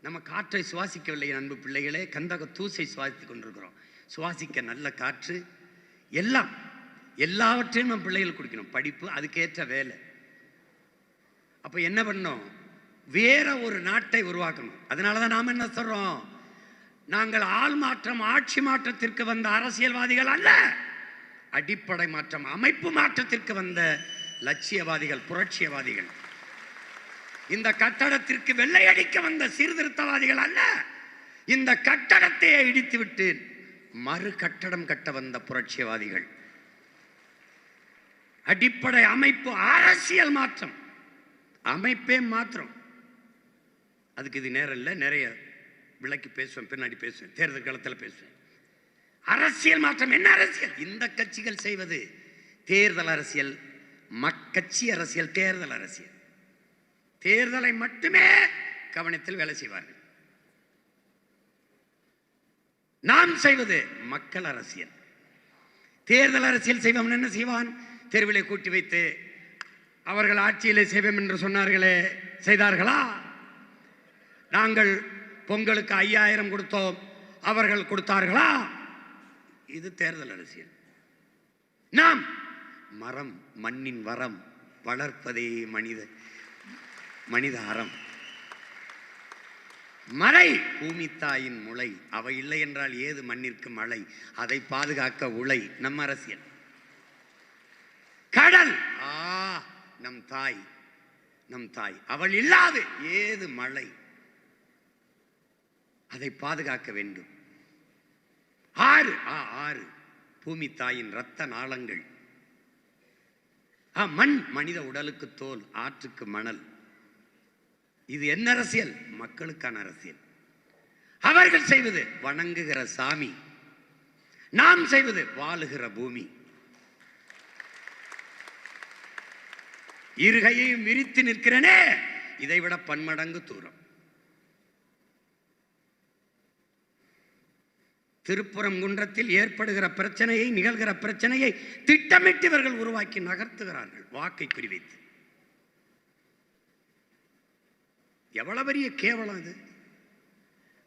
நம்ம காற்றை சுவாசிக்கவில்லை அன்பு பிள்ளைகளே, கந்தக தூசை சுவாசித்துக் கொண்டிருக்கிறோம். சுவாசிக்க நல்ல காற்று, எல்லாவற்றையும் நம்ம பிள்ளைகள் குடிக்கணும். படிப்பு, அதுக்கேற்ற வேலை. அப்ப என்ன பண்ணோம்? வேற ஒரு நாட்டை உருவாக்கணும். அதனாலதான் நாம என்ன சொல்றோம்? நாங்கள் ஆள் மாற்றம், ஆட்சி மாற்றத்திற்கு வந்த அரசியல்வாதிகள் அல்ல, அடிப்படை மாற்றம், அமைப்பு மாற்றத்திற்கு வந்த லட்சியவாதிகள், புரட்சியவாதிகள். இந்த கட்டடத்திற்கு வெள்ளை அடிக்க வந்த சீர்திருத்தவாதிகள் அல்ல, இந்த கட்டடத்தை இடித்துவிட்டு மறு கட்டடம் கட்ட வந்த புரட்சியவாதிகள். அடிப்படை அமைப்பு, அரசியல் மாற்றம், அமைப்பே மாற்றம். அதுக்கு இது நேரம் இல்லை, நிறைய விளக்கி பேசுவேன், பின்னாடி பேசுவேன், தேர்தல் காலத்தில் பேசுவேன். அரசியல் மாற்றம். என்ன அரசியல்? இந்த கட்சிகள் செய்வது தேர்தல் அரசியல், மக்கட்சி அரசியல், தேர்தல் அரசியல். தேர்தலை மட்டுமே கவனத்தில் வேலை செய்வார்கள். நாம் செய்வது மக்கள் அரசியல். தேர்தல் அரசியல் செய்வோம். என்ன செய்வான்? தெருவிலே கூட்டி வைத்து அவர்கள் ஆட்சியிலே செய்வோம் என்று சொன்னார்களே, செய்தார்களா? நாங்கள் பொங்கலுக்கு 5000 கொடுத்தோம், அவர்கள் கொடுத்தார்களா? இது தேர்தல் அரசியல். நாம் மரம், மண்ணின் வரம், வளர்ப்பதே மனித அறம். மழை பூமி தாயின் முளை, அவை இல்லை என்றால் ஏது மண்ணிற்கு மழை, அதை பாதுகாக்க உழை, நம் அரசியல். கடல், நம் தாய், அவள் இல்லாது ஏது மழை, அதை பாதுகாக்க வேண்டும். ஆறு பூமி தாயின் இரத்த நாளங்கள். மண், மனித உடலுக்கு தோல், ஆற்றுக்கு மணல். இது என்ன அரசியல்? மக்களுக்கான அரசியல். அவர்கள் செய்வது வணங்குகிற சாமி, நாம் செய்வது வாழுகிற பூமி. இருகையையும் விரித்து நிற்கிறனே, இதைவிட பன்மடங்கு தூரம். திருப்புறங்குன்றத்தில் ஏற்படுகிற பிரச்சனையை, நிகழ்கிற பிரச்சனையை திட்டமிட்டு இவர்கள் உருவாக்கி நகர்த்துகிறார்கள், வாக்கை குறிவைத்து. எவ்வளவு பெரிய கேவலம் இது!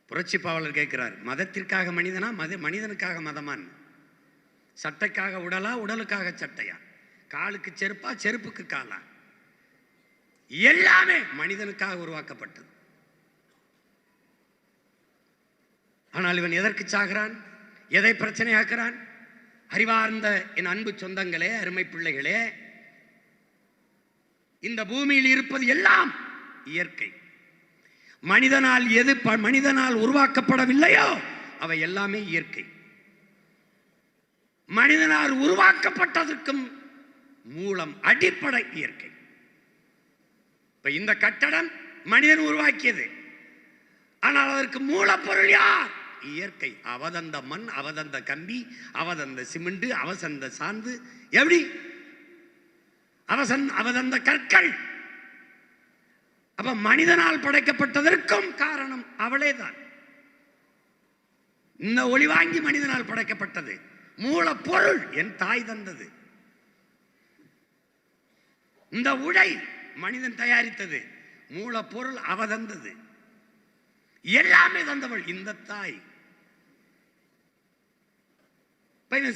புரட்சி பாவலர் கேட்கிறார், மதத்திற்காக மனிதனா, மனிதனுக்காக மதமான்? சட்டைக்காக உடலா, உடலுக்காக சட்டையா? காலுக்கு செருப்பா, செருப்புக்கு காலா? எல்லாமே மனிதனுக்காக உருவாக்கப்பட்டது. ஆனால் இவன் எதற்கு சாகிறான்? எதை பிரச்சனையாக்குறான்? அறிவார்ந்த என் அன்பு சொந்தங்களே, அருமை பிள்ளைகளே, இந்த பூமியில் இருப்பது எல்லாம் இயற்கை. மனிதனால் உருவாக்கப்படவில்லையோ அவை எல்லாமே இயற்கை. மனிதனால் உருவாக்கப்பட்டதற்கும் மூலம், அடிப்படை இயற்கை. இப்ப இந்த கட்டடம் மனிதன் உருவாக்கியது, ஆனால் அதற்கு மூலப்பொருள் யார்? இயற்கை. அவதந்த மண், அவதந்த கம்பி, அவதந்த சிமெண்ட், அவசந்த சாந்து, எப்படி அவதந்த கற்கள். அப்ப மனிதனால் படைக்கப்பட்டதற்கும் காரணம் அவளேதான். இந்த ஒளி வாங்கி மனிதனால் படைக்கப்பட்டது. மூலப்பொருள் என் தாய் தந்தது. இந்த உடை மனிதன் தயாரித்தது. மூலப்பொருள் அவ தந்தது. எல்லாமே தந்தவள் இந்த தாய்.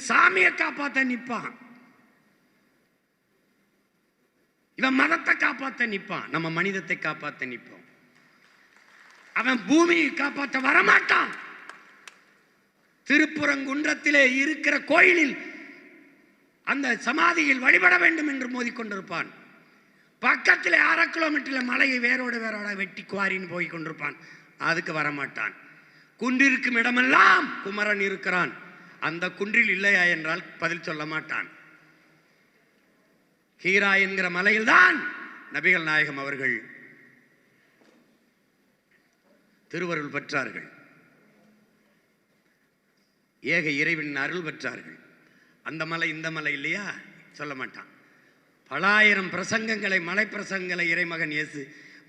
சாமியை காப்பாத்த நிப்பான், இவன் மதத்தை காப்பாத்த நிப்பான், நம்ம மனிதத்தை காப்பாத்த நிப்போம். அவன் பூமியை காப்பாற்ற வரமாட்டான். திருப்புறங்குன்றத்திலே இருக்கிற கோயிலில் அந்த சமாதியில் வழிபட வேண்டும் என்று மோதிக்கொண்டிருப்பான். பக்கத்தில் 1/2 கிலோமீட்டர்ல மலையை வேரோட வெட்டி குவாரின்னு போய் கொண்டிருப்பான். அதுக்கு வரமாட்டான். குன்றிருக்கும் இடமெல்லாம் குமரன் இருக்கிறான். அந்த குன்றில் இல்லையா என்றால் பதில் சொல்ல மாட்டான். ஹீரா என்கிற மலையில் தான் நபிகள் நாயகம் அவர்கள் திருவருள் பெற்றார்கள், ஏக இறைவன் அருள் பெற்றார்கள். அந்த மலை இந்த மலை இல்லையா சொல்ல மாட்டான். பலாயிரம் பிரசங்கங்களை, மலை பிரசங்கங்களை இறைமகன் இயேசு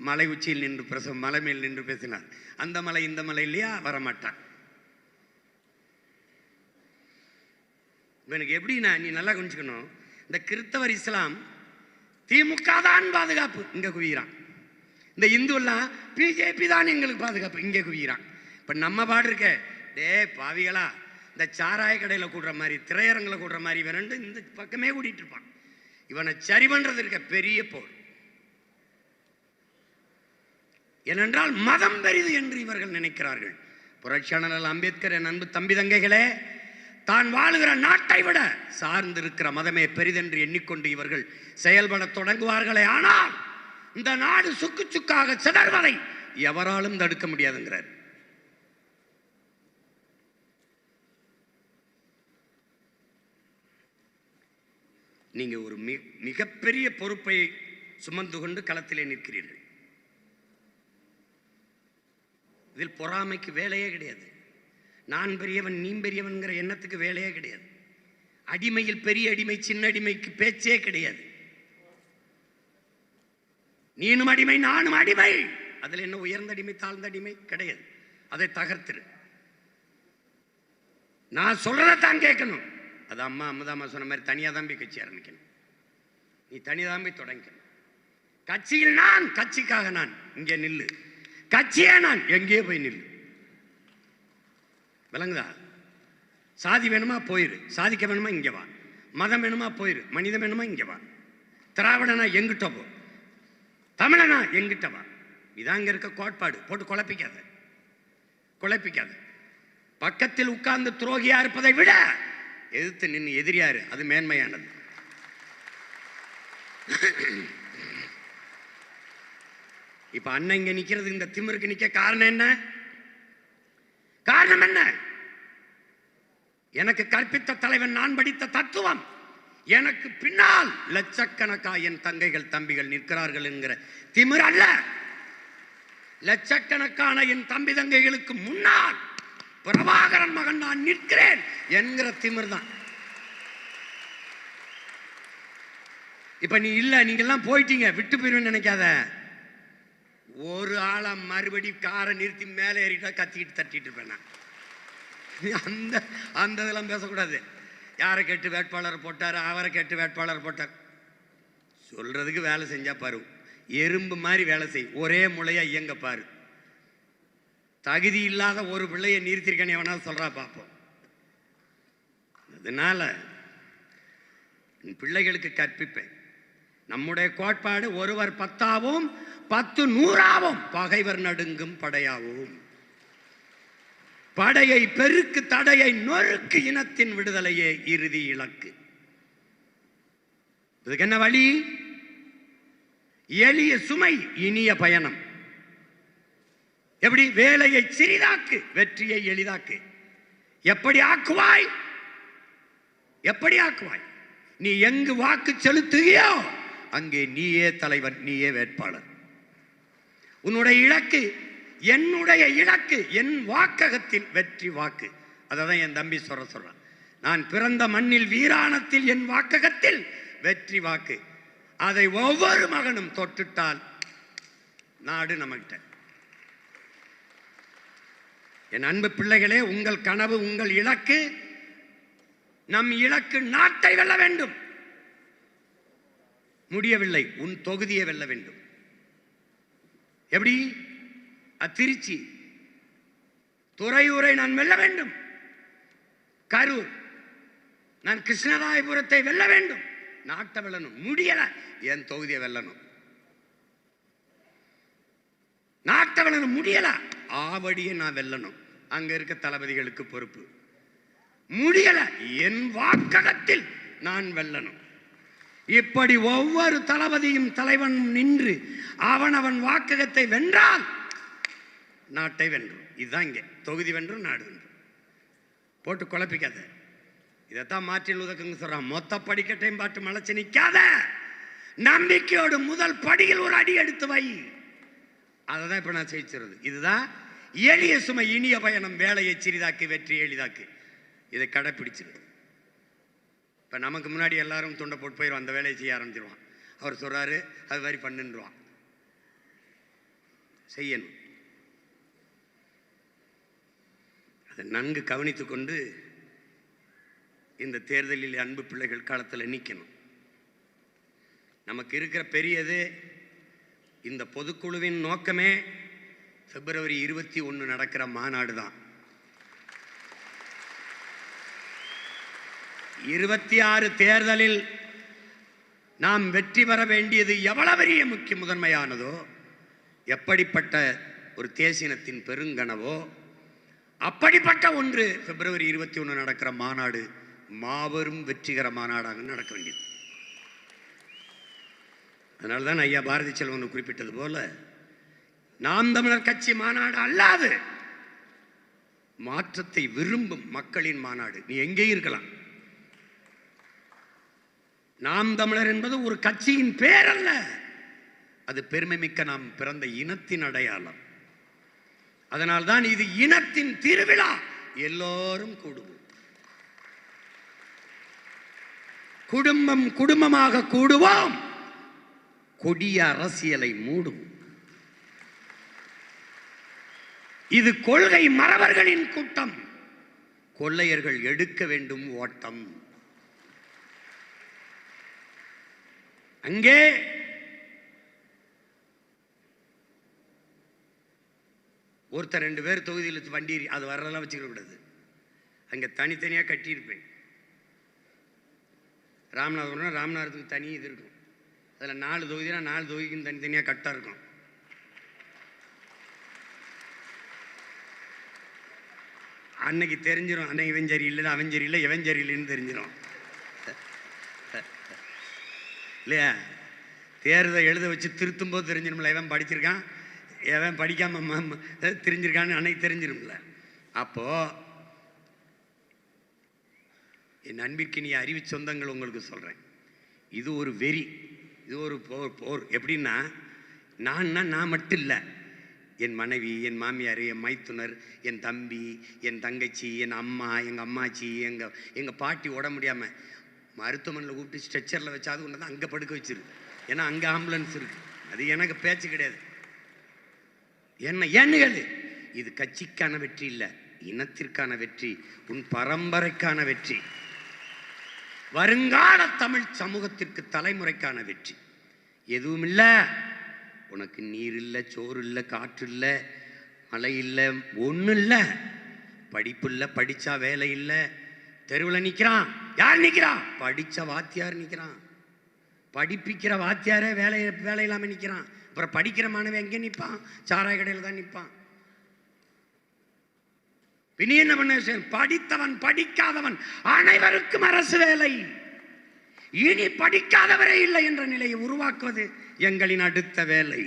மலை உச்சியில் நின்று மலை மேல் நின்று பேசினார். அந்த மலை இந்த மலை இல்லையா வரமாட்டான். இவனுக்கு எப்படின்னா, நீ நல்லா கொஞ்சிக்கணும், இந்த கிறிஸ்தவர் இஸ்லாம் திமுக தான் பாதுகாப்பு இங்க குவிகிறான். இந்த இந்து எல்லாம் பிஜேபி தான் எங்களுக்கு பாதுகாப்பு இங்கே குவிக்கிறான். இப்போ நம்ம பாடு இருக்க, டே பாவிகளா, இந்த சாராய கடையில் கூடுற மாதிரி திரையரங்கில் கூடுற மாதிரி இவன் ரெண்டு இந்த பக்கமே கூட்டிகிட்டு இருப்பான். இவனை சரி பண்ணுறது இருக்க பெரிய போர். ஏனென்றால் மதம் பெரிது என்று இவர்கள் நினைக்கிறார்கள். புரட்சியாளர் அம்பேத்கர், என் அன்பு தம்பி தங்கைகளே, தான் வாழுகிற நாட்டை விட சார்ந்திருக்கிற மதமே பெரிதென்று எண்ணிக்கொண்டு இவர்கள் செயல்பட தொடங்குவார்களே, ஆனால் இந்த நாடு சுக்கு சுக்காக சிதறுவதை எவராலும் தடுக்க முடியாதுங்கிறார். நீங்க ஒரு மிகப்பெரிய பொறுப்பை சுமந்து கொண்டு களத்திலே நிற்கிறீர்கள். இதில் பொறாமைக்கு வேலையே கிடையாது. நான் பெரியவன் நீ பெரியவன்கிற எண்ணத்துக்கு வேலையே கிடையாது. அடிமையில் பெரிய அடிமை சின்ன அடிமைக்கு பேச்சே கிடையாது. நீனும் அடிமை நானும் அடிமை, அதில் என்ன உயர்ந்த அடிமை தாழ்ந்த அடிமை கிடையாது. அதை தகர்த்துரு. நான் சொல்றதான் கேட்கணும். அது அம்மா அம்மா சொன்ன மாதிரி தனியா தான் போய் கட்சி ஆரம்பிக்கணும். நீ தனிதான் போய் தொடங்கணும். கட்சியில் நான், கட்சிக்காக நான், இங்கே நில்லு. கட்சியே நான், எங்கேயே போய் நில்லு. விளங்குதா? சாதி வேணுமா போயிரு, சாதிக்க வேணுமா இங்கே வா. மதம் வேணுமா போயிரு, மனிதம் வேணுமா இங்கே வா. திராவிடனா எங்கிட்ட போ, தமிழனா எங்கிட்ட வா. இதான் இங்க இருக்க கோட்பாடு. போட்டு குழப்பிக்காத, குழப்பிக்காத. பக்கத்தில் உட்கார்ந்து துரோகியா இருப்பதை விட எதிர்த்து நின்று எதிரியாரு, அது மேன்மையானது. இப்ப அண்ணன் இங்க நிக்கிறது, இந்த திமிருக்கு நிக்க காரணம் என்ன? காரணம் என்ன? எனக்கு கற்பித்த தலைவன், நான் படித்த தத்துவம், எனக்கு பின்னால் லட்சக்கணக்கா என் தங்கைகள் தம்பிகள் நிற்கிறார்கள் என்கிற திமிர் அல்ல. லட்சக்கணக்கான என் தம்பி தங்கைகளுக்கு முன்னால் பிரபாகரன் மகன் நான் நிற்கிறேன் என்கிற திமிர் தான். இப்ப நீ இல்ல, நீங்க எல்லாம் போயிட்டீங்க, விட்டு போயிருவேன்னு நினைக்காத. ஒரு ஆளா மறுபடி காரை நிறுத்தி மேலே ஏறிட்டா கத்திக்கிட்டு தட்டிட்டு இருப்பேன். அந்த அந்த இதெல்லாம் பேசக்கூடாது. யாரை கேட்டு வேட்பாளர் போட்டார், அவரை கேட்டு வேட்பாளர் போட்டார். சொல்றதுக்கு வேலை செஞ்சா பாரு, எறும்பு மாதிரி வேலை செய், ஒரே முளையா இயங்க பாரு. தகுதி இல்லாத ஒரு பிள்ளையை நிறுத்திருக்கேன் எவனாலும் சொல்றா பார்ப்போம். அதனால பிள்ளைகளுக்கு கற்பிப்பேன். நம்முடைய கோட்பாடு, ஒருவர் 10ஆவும் 10 100ஆவும் பகைவர் நடுங்கும் படையாவும். படையை பெருக்கு, தடையை நொறுக்கு, இனத்தின் விடுதலையே இறுதி இலக்கு. இதுக்கு என்ன வழி? எளிய சுமை, இனிய பயணம். எப்படி? வேலையை சிறிதாக்கு, வெற்றியை எளிதாக்கு. எப்படி ஆக்குவாய்? எப்படி ஆக்குவாய்? நீ எங்கு வாக்கு செலுத்துகியோ அங்கே நீயே தலைவன், நீயே வேட்பாளர். உன்னுடைய இலக்கு, என்னுடைய இலக்கு, என் வாக்ககத்தில் வெற்றி வாக்கு. அதான் என் தம்பி சொல்றான். நான் பிறந்த மண்ணில் வீராணத்தில் என் வாக்ககத்தில் வெற்றி வாக்கு. அதை ஒவ்வொரு மகனும் தொட்டுட்டால் நாடு நம்மகிட்ட. என் அன்பு பிள்ளைகளே, உங்கள் கனவு, உங்கள் இலக்கு, நம் இலக்கு நாட்டை வெல்ல வேண்டும். முடியவில்லை, உன் தொகுதியை வெல்ல வேண்டும். எப்படி? திருச்சி, துறையூரை நான் வெல்ல வேண்டும். கரூர், நான் கிருஷ்ணராயபுரத்தை வெல்ல வேண்டும். நாட்டை வெல்லணும். முடியல, என் தொகுதியை வெல்லணும். நாட்டை வெல்லணும், முடியல, ஆவடியை நான் வெல்லணும். அங்க இருக்க தளபதிகளுக்கு பொறுப்பு. முடியல, என் வாக்ககத்தில் நான் வெல்லணும். இப்படி ஒவ்வொரு தளபதியும் தலைவனும் நின்று அவன் வாக்ககத்தை வென்றால் நாட்டை வென்றும். இதுதான் இங்கே தொகுதி வென்றும் நாடு வென்றும். போட்டு குழப்பிக்காத. இதைத்தான் மார்ட்டின் லூதர் கிங் சொல்றான், மொத்த படிக்கட்டையும் பாட்டு மலைச்சு நிற்காத, நம்பிக்கையோடு முதல் படியில் ஒரு அடி எடுத்து வை. அதை தான் இப்ப நான் செய்கிறது. இதுதான் எளிய சுமை, இனிய பயணம். வேலையை சிறிதாக்கு, வெற்றி எளிதாக்கு. இதை கடைப்பிடிச்சிரு. இப்போ நமக்கு முன்னாடி எல்லாரும் துண்டை போட்டு போயிடும், அந்த வேலையை செய்ய ஆரம்பிச்சிருவான். அவர் சொல்றாரு, அது மாதிரி பண்ணுன்றான். செய்யணும். அதை நன்கு கவனித்து கொண்டு இந்த தேர்தலில் அன்பு பிள்ளைகள் காலத்தில் நிற்கணும். நமக்கு இருக்கிற பெரியது இந்த பொதுக்குழுவின் நோக்கமே பிப்ரவரி 21 நடக்கிற மாநாடு தான். 26 தேர்தலில் நாம் வெற்றி பெற வேண்டியது எவ்வளவு பெரிய முக்கிய முதன்மையானதோ, எப்படிப்பட்ட ஒரு தேசினத்தின் பெருங்கனவோ, அப்படிப்பட்ட ஒன்று பிப்ரவரி 21 நடக்கிற மாநாடு மாபெரும் வெற்றிகர மாநாடாக நடக்க வேண்டியது. அதனால்தான் ஐயா பாரதி செல்வன் குறிப்பிட்டது போல, நாம் தமிழர் கட்சி மாநாடு அல்லாது மாற்றத்தை விரும்பும் மக்களின் மாநாடு. நீ எங்கே இருக்கலாம், நாம் தமிழர் என்பது ஒரு கட்சியின் பேர் அல்ல, அது பெருமை மிக்க நாம் பிறந்த இனத்தின் அடையாளம். அதனால்தான் இது இனத்தின் திருவிழா. எல்லோரும் கூடுவோம், குடும்பம் குடும்பமாக கூடுவோம், கொடிய அரசியலை மூடும். இது கொள்கை மறவர்களின் கூட்டம், கொள்ளையர்கள் எடுக்க வேண்டும் ஓட்டம். அங்கே ஒருத்தர் 2 பேர் தொகுதியில் வண்டி அது வரலாம் வச்சுக்க கூடாது. அங்கே தனித்தனியாக கட்டியிருப்பேன். ராமநாதபுரம் ராமநாதத்துக்கு தனி இது இருக்கும். அதில் 4 தொகுதினா 4 தொகுதிக்கும் தனித்தனியாக கட்டாக இருக்கும். அன்னைக்கு தெரிஞ்சிடும், அன்னைக்கு இவன் சரி இல்லை, அவன் சரி இல்லை, இவன் சரி இல்லைன்னு தெரிஞ்சிடும் இல்லையா? தேர்தல் எழுத வச்சு திருத்தும் போது தெரிஞ்சிடும்ல, எவன் படிச்சிருக்கான் எவன் படிக்காம தெரிஞ்சிருக்கான்னு அன்னைக்கு தெரிஞ்சிடும்ல. அப்போ என் அன்பிற்கினிய அறிவு சொந்தங்கள் உங்களுக்கு சொல்றேன், இது ஒரு வெறி, இது ஒரு போர். எப்படின்னா, நான் மட்டும் இல்லை, என் மனைவி, என் மாமியார், என் மைத்துனர், என் தம்பி, என் தங்கச்சி, என் அம்மா, எங்கள் அம்மாச்சி, எங்கள் பாட்டி உடம்பு முடியாமல் மருத்துவமனையில் கூப்பிட்டு ஸ்ட்ரெச்சரில் வச்சாது ஒன்று தான் அங்கே படுக்க வச்சிரு. ஏன்னா அங்கே ஆம்புலன்ஸ் இருக்கு. அது எனக்கு பேச்சு கிடையாது. ஏன்னு கேளு, இது கட்சிக்கான வெற்றி இல்லை, இனத்திற்கான வெற்றி, உன் பரம்பரைக்கான வெற்றி, வருங்கால தமிழ் சமூகத்திற்கு தலைமுறைக்கான வெற்றி. எதுவும் இல்லை, உனக்கு நீர் இல்லை, சோறு இல்லை, காற்று இல்லை, மழை இல்லை, ஒன்றும் இல்லை, படிப்பு இல்லை, படித்தா வேலை இல்லை, தெருவில் நிற்கிறான். யார் நிற்கிறான்? படித்த வாத்தியார் நிற்கிறான். படிப்பிக்கிற வாத்தியாரே வேலை இல்லாமல் நிற்கிறான். அப்புறம் படிக்கிற மாணவன் எங்கே நிற்பான்? சாராய கடையில் தான் நிற்பான். பின்னி என்ன பண்ண? படித்தவன் படிக்காதவன் அனைவருக்கும் அரசு வேலை. இனி படிக்காதவரே இல்லை என்ற நிலையை உருவாக்குவது எங்களின் அடுத்த வேலை.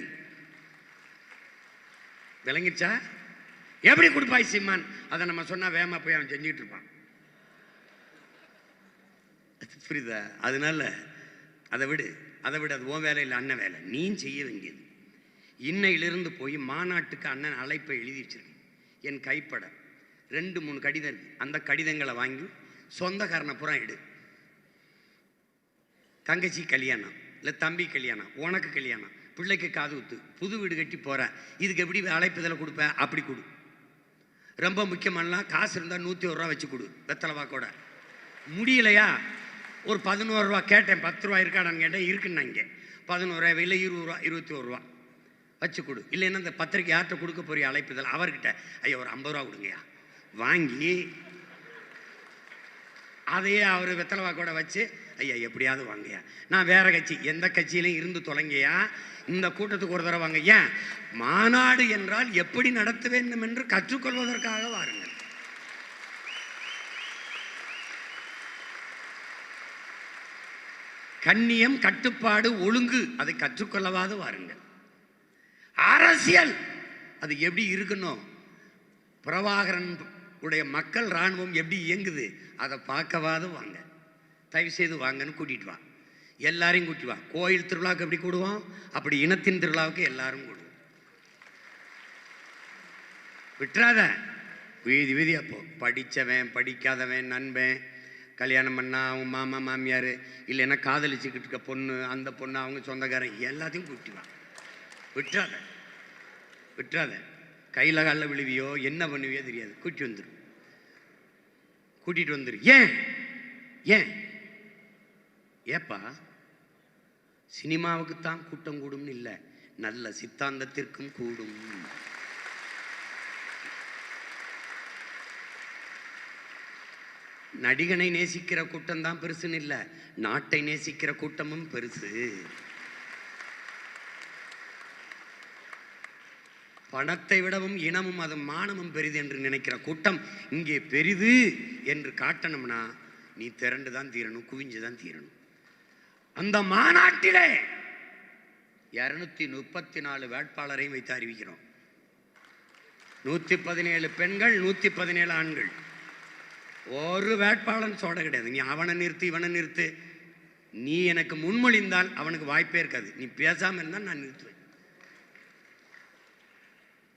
விளங்கிச்சா? எப்படி கொடுப்பாய் சீமான்? அதை நம்ம சொன்னா வேமா போய் அவன் செஞ்சுட்டு இருப்பான். புரியுதா? அதனால அதை விடு, அது உன் வேலை இல்லை, அண்ணன் வேலை. நீ செய்ய வேண்டியது, இன்னையிலிருந்து போய் மாநாட்டுக்கு அண்ணன் அழைப்பை எழுதி வச்சிருக்கேன். என் கைப்பட 2-3 கடிதம் இருக்கு. அந்த கடிதங்களை வாங்கி சொந்தக்காரனை புறம் எடு. தங்கச்சி கல்யாணம், இல்லை தம்பி கல்யாணம், உனக்கு கல்யாணம், பிள்ளைக்கு காது குத்து, புது வீடு கட்டி போகிறேன், இதுக்கு எப்படி அழைப்புதலை கொடுப்பேன்? அப்படி கொடு. ரொம்ப முக்கியமானலாம் காசு இருந்தால் 101 ரூபா வச்சு கொடு, வெத்தலைவாக்கோட. முடியலையா? ஒரு 11 ரூபா கேட்டேன், 10 ரூபா இருக்காடான்னு கேட்டேன், இருக்குன்னு இங்கே 11 ரூபா இல்லை, 20 ரூபா 21 ரூபா வச்சு கொடு. இல்லைன்னா இந்த பத்திரிக்கை யார்கிட்ட கொடுக்க போறிய அழைப்புதல், அவர்கிட்ட ஐயா ஒரு 50 ரூபா கொடுங்கய்யா வாங்கி, அதையே அவர் வெத்தலைவாக்கோட வச்சு, ஐயா எப்படியாவது வாங்கய்யா, நான் வேற கட்சி எந்த கட்சியிலையும் இருந்து தொலைங்கய்யா, இந்த கூட்டத்துக்கு ஒரு தடவை வாங்க. ஏன்? மாநாடு என்றால் எப்படி நடத்த வேண்டும் என்று கற்றுக்கொள்வதற்காக வாருங்கள். கண்ணியம், கட்டுப்பாடு, ஒழுங்கு, அதை கற்றுக்கொள்ளவாது வாருங்கள். அரசியல் அது எப்படி இருக்கணும், பிரபாகரன் உடைய மக்கள் இராணுவம் எப்படி இயங்குது, அதை பார்க்கவாது வாங்க. தயவு செய்து வாங்கன்னு கூட்டிட்டு வா, எல்லாரையும் கூட்டி வா. கோயில் திருவிழாவுக்கு எப்படி கூடுவோம், அப்படி இனத்தின் திருவிழாவுக்கு எல்லாரும் கூடுவோம். விட்டுறாத, வீதி வீதி. அப்போ படித்தவன் படிக்காதவன், நண்பன், கல்யாணம் பண்ணா அவங்க மாமா மாமியார், இல்லைன்னா காதலிச்சுக்கிட்டு இருக்க பொண்ணு, அந்த பொண்ணு அவங்க சொந்தக்காரன், எல்லாத்தையும் கூட்டி வா. விட்டுறாத விட்டுறாத. கையில் காலில் விழுவியோ என்ன பண்ணுவியோ தெரியாது, கூட்டிட்டு வந்துரு. ஏன் ஏன் ஏப்பா சினிமாவுக்கு தான் கூட்டம் கூடும்னு இல்லை, நல்ல சித்தாந்தத்திற்கும் கூடும். நடிகனை நேசிக்கிற கூட்டம் தான் பெருசுன்னு இல்லை, நாட்டை நேசிக்கிற கூட்டமும் பெருசு. பணத்தை விடவும் இனமும் அது மானமும் பெரிது என்று நினைக்கிற கூட்டம் இங்கே பெரிது என்று காட்டணும்னா நீ திரண்டு தான் தீரணும், குவிஞ்சு தான் தீரணும். அந்த மாநாட்டிலே 234 வேட்பாளரையும் வைத்து அறிவிக்கிறோம். 117 பெண்கள், 117 ஆண்கள். ஒரு வேட்பாளன் சோட கிடையாது. நீ அவனை நிறுத்து இவனை நிறுத்து, நீ எனக்கு முன்மொழிந்தால் அவனுக்கு வாய்ப்பே இருக்காது. நீ பேசாமல் இருந்தால் நான் நிறுத்துவேன்.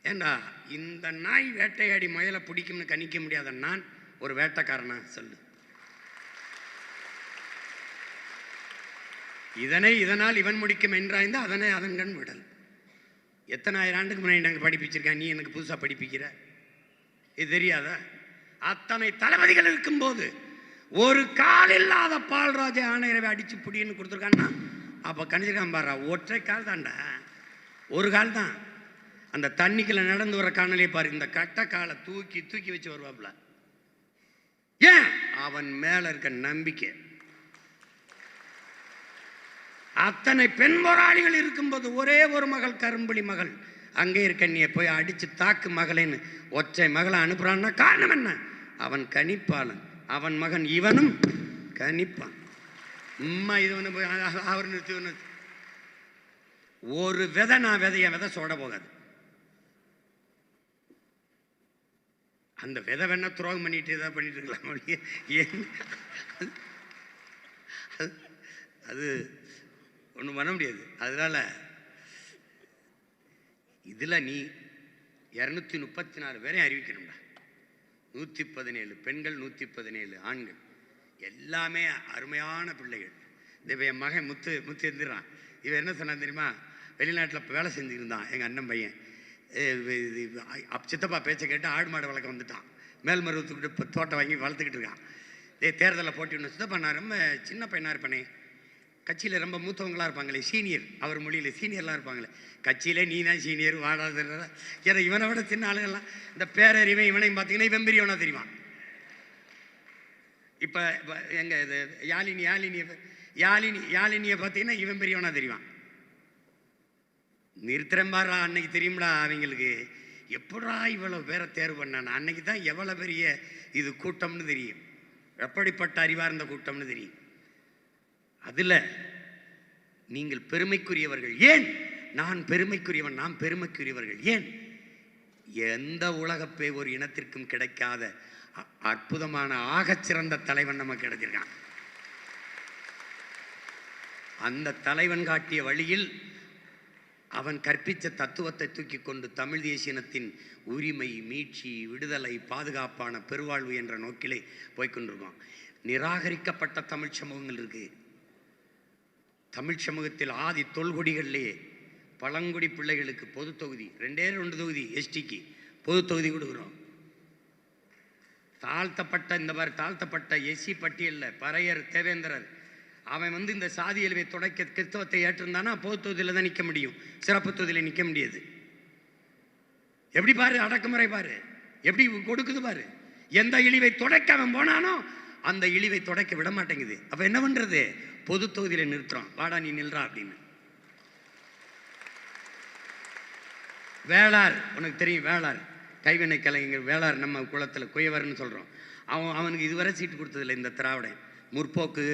ஏண்டா இந்த நாய் வேட்டையாடி முயலை பிடிக்கும்னு கணிக்க முடியாத நான் ஒரு வேட்டைக்காரனா சொல்லு? இதனால் இவன் முடிக்கும் என்றாய்ந்து அதனை அதன் கண் விடல். எத்தனை ஆயிரம் ஆண்டுக்கு முன்னாடி நாங்கள் படிப்பிச்சிருக்கேன், நீ எனக்கு புதுசாக படிப்பிக்கிற? இது தெரியாதா? அத்தனை தளபதிகள் இருக்கும்போது ஒரு கால் இல்லாத பால்ராஜ ஆணையரவை அடிச்சு புடின்னு கொடுத்துருக்கான்னா அப்போ கணிச்சிருக்கான் பாரு, ஒற்றை கால் தான்டா, ஒரு கால் தான். அந்த தண்ணிக்குள்ள நடந்து வர காணலே பாரு, இந்த கட்ட காலை தூக்கி தூக்கி வச்சு வருவாப்ல. ஏன்? அவன் மேல இருக்க நம்பிக்கை. அத்தனை பெண் போராளிகள் இருக்கும்போது ஒரே ஒரு மகள், கரும்புலி மகள், அங்கே இருக்க நீ போய் அடிச்சு தாக்கு மகளேன்னு ஒற்றை மகளை அனுப்புறான்னா காரணம் என்ன? அவன் கணிப்பாளன். அவன் மகன் இவனும் கணிப்பான். உம்மா இது ஒன்று போய் அவர் நிறுத்தி ஒன்று. ஒரு விதை நான் விதை சோட போகாது. அந்த விதை வேணா துரோகம் பண்ணிட்டு ஏதாவது பண்ணிட்டு இருக்கலாம். அது ஒன்றும் பண்ண முடியாது. அதனால இதில் நீ 234 பேரையும் அறிவிக்கணும்டா. 117 பெண்கள், 117 ஆண்கள், எல்லாமே அருமையான பிள்ளைகள். இப்போ என் மகன் முத்து எழுந்துறான். இவன் என்ன சொன்னான் தெரியுமா? வெளிநாட்டில் இப்போ வேலை செஞ்சுருந்தான் எங்கள் அண்ணன் பையன். சித்தப்பா பேச்சை கேட்டு ஆடு மாடு வளர்க்க வந்துட்டான். மேல்மருவத்துக்கிட்ட இப்போ தோட்டம் வாங்கி வளர்த்துக்கிட்டு இருக்கான். தேர்தலில் போட்டி ஒன்று சித்தப்பா நான் ரொம்ப சின்ன பையனாக இருப்பேனே, கட்சியில் ரொம்ப மூத்தவங்களாக இருப்பாங்களே, சீனியர், அவர் மொழியில் சீனியர்லாம் இருப்பாங்களே, கட்சியிலே நீ தான் சீனியர் வாடாத. ஏன்னா இவனை விட சின்ன ஆளுகள்லாம் இந்த பேரறிவை இவனையும் பார்த்தீங்கன்னா இவன் பெரியவனா தெரியுவான். இப்போ எங்கள் இது யாழினியை பார்த்தீங்கன்னா இவன் பெரியவனா தெரியுவான். நிறுத்துறேன் பாரு, அன்னைக்கு தெரியும்டா அவங்களுக்கு எப்படா இவ்வளோ பேரை தேர்வு பண்ணான். அன்னைக்கு தான் எவ்வளோ பெரிய இது கூட்டம்னு தெரியும், எப்படிப்பட்ட அறிவார்ந்த கூட்டம்னு தெரியும். அதில் நீங்கள் பெருமைக்குரியவர்கள். ஏன் நான் பெருமைக்குரியவன்? நாம் பெருமைக்குரியவர்கள். ஏன்? எந்த உலகப்பே ஒரு இனத்திற்கும் கிடைக்காத அற்புதமான ஆகச்சிறந்த தலைவன் நமக்கு கிடைச்சிருக்கான். அந்த தலைவன் காட்டிய வழியில் அவன் கற்பித்த தத்துவத்தை தூக்கி கொண்டு தமிழ் தேசியத்தின் உரிமை, மீட்சி, விடுதலை, பாதுகாப்பான பெருவாழ்வு என்ற நோக்கிலே போய்கொண்டிருக்கோம். நிராகரிக்கப்பட்ட தமிழ் சமூகங்கள் இருக்கு. தமிழ் சமூகத்தில் ஆதி தொல்குடிகளிலேயே பழங்குடி பிள்ளைகளுக்கு பொது தொகுதி, 2 தொகுதி எஸ்டிக்கு பொது தொகுதி கொடுக்குறோம். தாழ்த்தப்பட்ட எஸ்சி பட்டியலில் பறையர், தேவேந்திரர், அவன் இந்த சாதி இயல்பை தொடக்க கிறிஸ்தவத்தை ஏற்றிருந்தானா பொது தொகுதியில் தான் நிற்க முடியும், சிறப்பு தொகுதியில் நிற்க முடியாது. எப்படி பாரு, அடக்குமுறை பாரு எப்படி கொடுக்குது பாரு. எந்த இழிவை தொடக்க அவன் போனானோ அந்த இழிவை தொடக்க விட மாட்டேங்குது. அப்ப என்ன பண்றது? பொது தொகுதியில நிறுத்துறான். வாடா நீ நில்றா அப்படின்னு. வேளார், உனக்கு தெரியும் வேளார், கைவினை கலைஞர் வேளார், நம்ம குளத்தில் குயவர்னு சொல்றோம். அவனுக்கு இதுவரை சீட்டு கொடுத்ததில்லை. இந்த திராவிடன் முற்போக்கு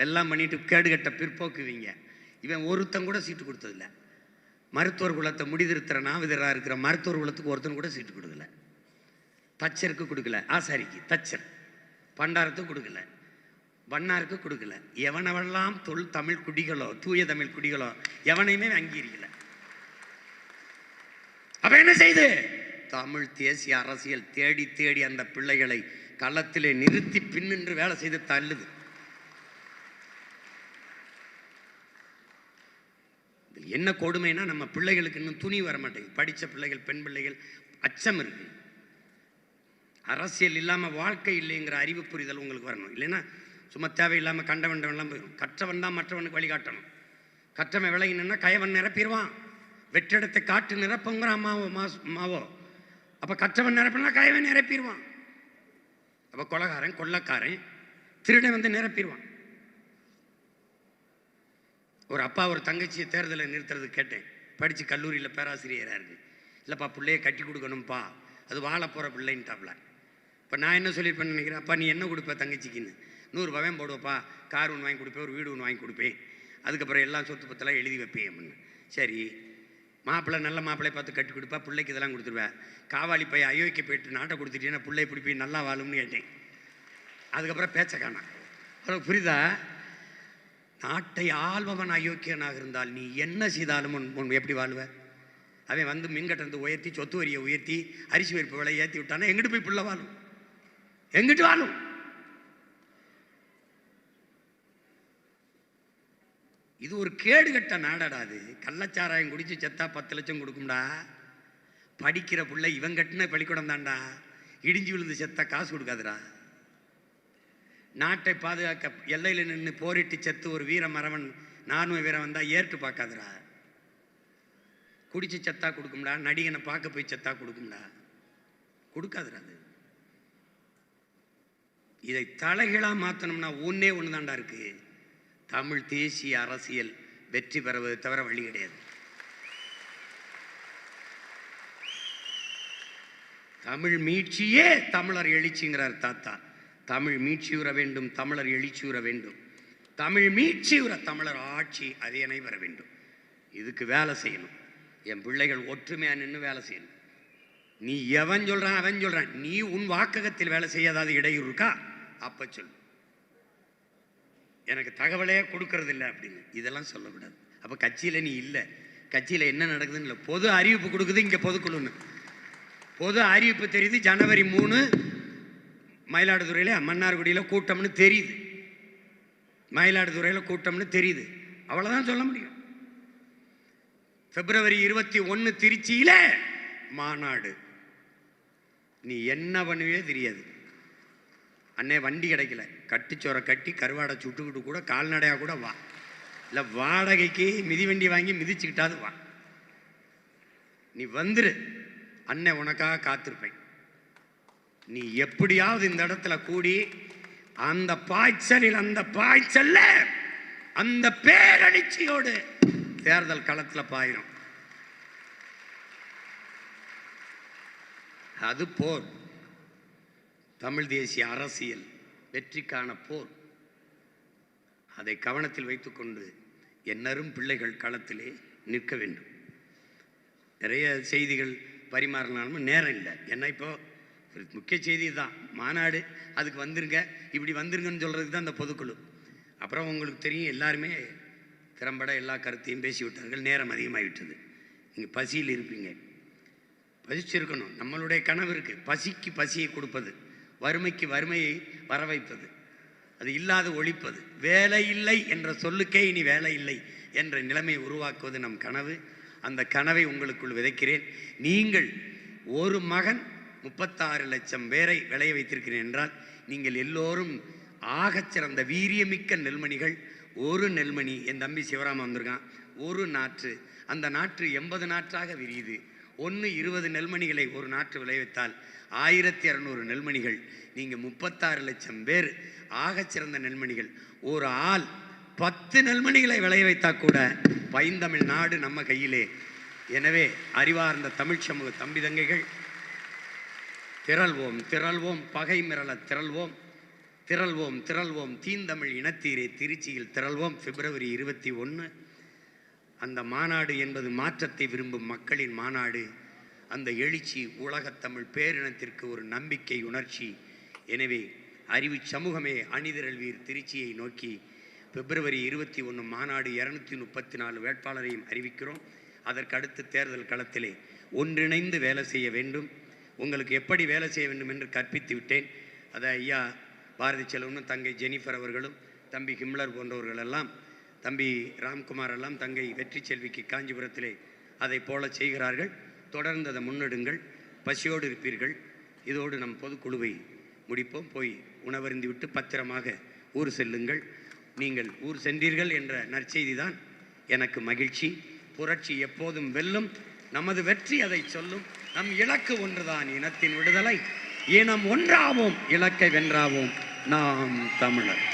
எல்லாம் பண்ணிட்டு கேடுகட்ட பிற்போக்குவீங்க, இவன் ஒருத்தன் கூட சீட்டு கொடுத்ததில்லை. மருத்துவர் குலத்தை முடிதிருத்துற நாவிதராக இருக்கிற மருத்துவர் குலத்துக்கு ஒருத்தன் கூட சீட்டு கொடுக்கல. தச்சருக்கு கொடுக்கல, ஆசாரிக்கு தச்சர், பண்டாரத்துக்கு கொடுக்கல, வண்ணாருக்கு கொடுக்கல. எவனவெல்லாம் தமிழ் குடிகளோ, தூய தமிழ் குடிகளோ எவனையுமே அங்கீகரிக்கல. அப்ப என்ன செய்து? தமிழ் தேசிய அரசியல் தேடி தேடி அந்த பிள்ளைகளை களத்திலே நிறுத்தி பின்னின்று வேலை செய்து தள்ளுது. என்ன கொடுமைனா நம்ம பிள்ளைகளுக்கு இன்னும் துணி வர மாட்டேங்குது. படித்த பிள்ளைகள், பெண் பிள்ளைகள், அச்சம் இருக்கு. அரசியல் இல்லாமல் வாழ்க்கை இல்லைங்கிற அறிவு புரிதல் உங்களுக்கு வரணும். இல்லைன்னா சும்மா தேவையில்லாமல் கண்டவன்லாம் போயிடும். கற்றவன் தான் மற்றவனுக்கு வழிகாட்டணும். கற்றவன் விலகினா கயவன் நிரப்பிடுவான். வெற்றிடத்தை காட்டு நிரப்புங்கிற மாவோ. அப்போ கற்றவன் நிரப்பினா கயவன் நிரப்பிடுவான். அப்போ கொலகாரன் கொள்ளக்காரன் திருடன் வந்து நிரப்பிடுவான். ஒரு அப்பா ஒரு தங்கச்சியை தேர்தலை நிறுத்துறது கேட்டேன். படித்து கல்லூரியில் பேராசிரியராக இருக்கு. இல்லைப்பா பிள்ளைய கட்டி கொடுக்கணும்ப்பா, அது வாழ போகிற பிள்ளைன்ட்டாப்ல. இப்போ நான் என்ன சொல்லியிருப்பேன்னு நினைக்கிறேன், அப்பா நீ என்ன கொடுப்ப தங்கச்சிக்குன்னு? 100 ரூபாயும் போடுவப்பா, கார் ஒன்று வாங்கி கொடுப்பேன், ஒரு வீடு ஒன்று வாங்கி கொடுப்பேன், அதுக்கப்புறம் எல்லாம் சொத்து பத்தெல்லாம் எழுதி வைப்பேன் அப்படின்னு. சரி, மாப்பிள்ளை நல்ல மாப்பிள்ளையை பார்த்து கட்டி கொடுப்பா, பிள்ளைக்கு இதெல்லாம் கொடுத்துருவேன். காவாலி பையன் அயோக்கிய போயிட்டு நாட்டை கொடுத்துட்டீங்கன்னா பிள்ளை இப்படி போய் நல்லா வாழும்னு கேட்டேன். அதுக்கப்புறம் பேச்ச காணா. அவருக்கு புரியுதா? நாட்டை ஆள்பவன் அயோக்கியனாக இருந்தால் நீ என்ன செய்தாலும் முன் எப்படி வாழ்வ? அவன் வந்து மின்கட்டணத்தை உயர்த்தி, சொத்து வரியை உயர்த்தி, அரிசி பருப்பு விலை ஏற்றி விட்டானா எங்கிட்டு போய் பிள்ளை வாழும்? எங்கிட்டு வாழும்? இது ஒரு கேடுகட்ட நாடாடாது. கள்ளச்சாராயம் குடிச்சு செத்தா 10 லட்சம் கொடுக்கும்டா. படிக்கிற பிள்ளை இவன் கட்டின பள்ளிக்கூடம் தான்டா. இடிஞ்சு விழுந்து செத்தா காசு கொடுக்காதுடா. நாட்டை பாதுகாக்க எல்லையில் நின்று போரிட்டு செத்து ஒரு வீர மரவன் நானும் வீரம் வந்தா ஏற்று பார்க்காதுடா. குடிச்சு செத்தா கொடுக்கும்டா. நடிகனை பார்க்க போய் செத்தா கொடுக்கும்டா. கொடுக்காதுடா. அது இதை தலைகளாக மாற்றணும்னா ஒன்னே ஒன்று தாண்டா இருக்கு. தமிழ் தேசிய அரசியல் வெற்றி பெறுவது தவிர வழி கிடையாது. தமிழ் மீட்சியே தமிழர் எழுச்சிங்கிறார் தாத்தா. தமிழ் மீட்சியுற வேண்டும், தமிழர் எழுச்சியுற வேண்டும். தமிழ் மீட்சியுற தமிழர் ஆட்சி அரியணை வர வேண்டும். இதுக்கு வேலை செய்யணும். என் பிள்ளைகள் ஒற்றுமையா நின்று வேலை செய்யணும். நீ எவன் சொல்றான் அவன் சொல்றான், நீ உன் வாக்ககத்தில் வேலை செய்யாத இடையூறு இருக்கா அப்ப சொல்லு. எனக்கு தகவலே கொடுக்கறது இல்லை அப்படின்னு இதெல்லாம் சொல்லக்கூடாது. அப்போ கட்சியில் நீ இல்லை. கட்சியில் என்ன நடக்குதுன்னு இல்லை. பொது அறிவிப்பு கொடுக்குது இங்கே பொதுக்குழுன்னு. பொது அறிவிப்பு தெரியுது. ஜனவரி 3 மயிலாடுதுறையில் மன்னார்குடியில் கூட்டம்னு தெரியுது. மயிலாடுதுறையில் கூட்டம்னு தெரியுது. அவ்வளோதான் சொல்ல முடியும். பிப்ரவரி 21 திருச்சியில் மாநாடு. நீ என்ன பண்ணுவே தெரியாது. அண்ணே வண்டி கிடைக்கல, கட்டுச்சோரை கட்டி கருவாடை சுட்டுக்கிட்டு கூட கால்நடையாக கூட வா, இல்லை வாடகைக்கு மிதிவண்டி வாங்கி மிதிச்சுக்கிட்டாது வா. நீ வந்துரு, அண்ணன் உனக்காக காத்திருப்பேன். நீ எப்படியாவது இந்த இடத்துல கூடி அந்த பாய்ச்சலில் அந்த பேரழிச்சியோடு தேர்தல் களத்தில் பாயிரும். அது போர். தமிழ் தேசிய அரசியல் வெற்றிக்கான போர். அதை கவனத்தில் வைத்துக்கொண்டு என்னரும் பிள்ளைகள் களத்திலே நிற்க வேண்டும். நிறைய செய்திகள் பரிமாறினாலும் நேரம் இல்லை. என்ன இப்போ முக்கிய செய்தி தான் மாநாடு. அதுக்கு வந்துருங்க, இப்படி வந்துருங்கன்னு சொல்கிறதுக்கு தான் அந்த பொதுக்குழு. அப்புறம் உங்களுக்கு தெரியும், எல்லாருமே திறம்பட எல்லா கருத்தையும் பேசிவிட்டார்கள். நேரம் அதிகமாகிவிட்டது. நீங்கள் பசியில் இருப்பீங்க. பசிச்சிருக்கணும். நம்மளுடைய கனவு இருக்குது. பசிக்கு பசியை கொடுப்பது, வறுமைக்கு வறுமையை வர வைப்பது, அது இல்லாத ஒழிப்பது. வேலை இல்லை என்ற சொல்லுக்கே இனி வேலை இல்லை என்ற நிலைமையை உருவாக்குவது நம் கனவு. அந்த கனவை உங்களுக்குள் விதைக்கிறேன். நீங்கள் ஒரு மகன் 36 லட்சம் பேரை விளைய வைத்திருக்கிறேன் என்றால் நீங்கள் எல்லோரும் ஆகச்சிறந்த வீரியமிக்க நெல்மணிகள். ஒரு நெல்மணி, என் தம்பி சிவராமன் வந்திருக்கான், ஒரு நாற்று, அந்த நாற்று 80 நாற்றாக விரியுது. 20 நெல்மணிகளை ஒரு நாற்று விளைவித்தால் 1200 நெல்மணிகள். நீங்கள் 36 லட்சம் பேர் ஆகச்சிறந்த நெல்மணிகள். ஒரு ஆள் 10 நெல்மணிகளை விளைய வைத்தா கூட பைந்தமிழ் நாடு நம்ம கையிலே. எனவே அறிவார்ந்த தமிழ் சமூக தம்பி தங்கைகள், திரள்வோம் திரள்வோம், பகை மிரள திரள்வோம், திரள்வோம் திரள்வோம், தீந்தமிழ் இனத்தீரே திருச்சியில் திரள்வோம். பிப்ரவரி 21 அந்த மாநாடு என்பது மாற்றத்தை விரும்பும் மக்களின் மாநாடு. அந்த எழுச்சி உலகத்தமிழ் பேரினத்திற்கு ஒரு நம்பிக்கை உணர்ச்சி. எனவே அறிவு சமூகமே அணிதிரள்வீர் திருச்சியை நோக்கி. பிப்ரவரி 21 மாநாடு 234 வேட்பாளரையும் அறிவிக்கிறோம். அதற்கு அடுத்து தேர்தல் களத்திலே ஒன்றிணைந்து வேலை செய்ய வேண்டும். உங்களுக்கு எப்படி வேலை செய்ய வேண்டும் என்று கற்பித்து விட்டேன். அதை ஐயா பாரதி செல்வனும் தங்கை ஜெனிஃபர் அவர்களும் தம்பி ஹிம்லர் போன்றவர்களெல்லாம், தம்பி ராம்குமார் எல்லாம் தங்கை வெற்றி செல்விக்கு காஞ்சிபுரத்திலே அதை போல செய்கிறார்கள். தொடர்ந்து அதை முன்னெடுங்கள். பசியோடு இருப்பீர்கள். இதோடு நம் பொதுக்குழுவை முடிப்போம். போய் உணவருந்தி விட்டு பத்திரமாக ஊர் செல்லுங்கள். நீங்கள் ஊர் சென்றீர்கள் என்ற நற்செய்தி தான் எனக்கு மகிழ்ச்சி. புரட்சி எப்போதும் வெல்லும். நமது வெற்றி அதை சொல்லும். நம் இலக்கு ஒன்றுதான், இனத்தின் விடுதலை. இனம் ஒன்றாவோம், இலக்கை வென்றாவோம். நாம் தமிழர்.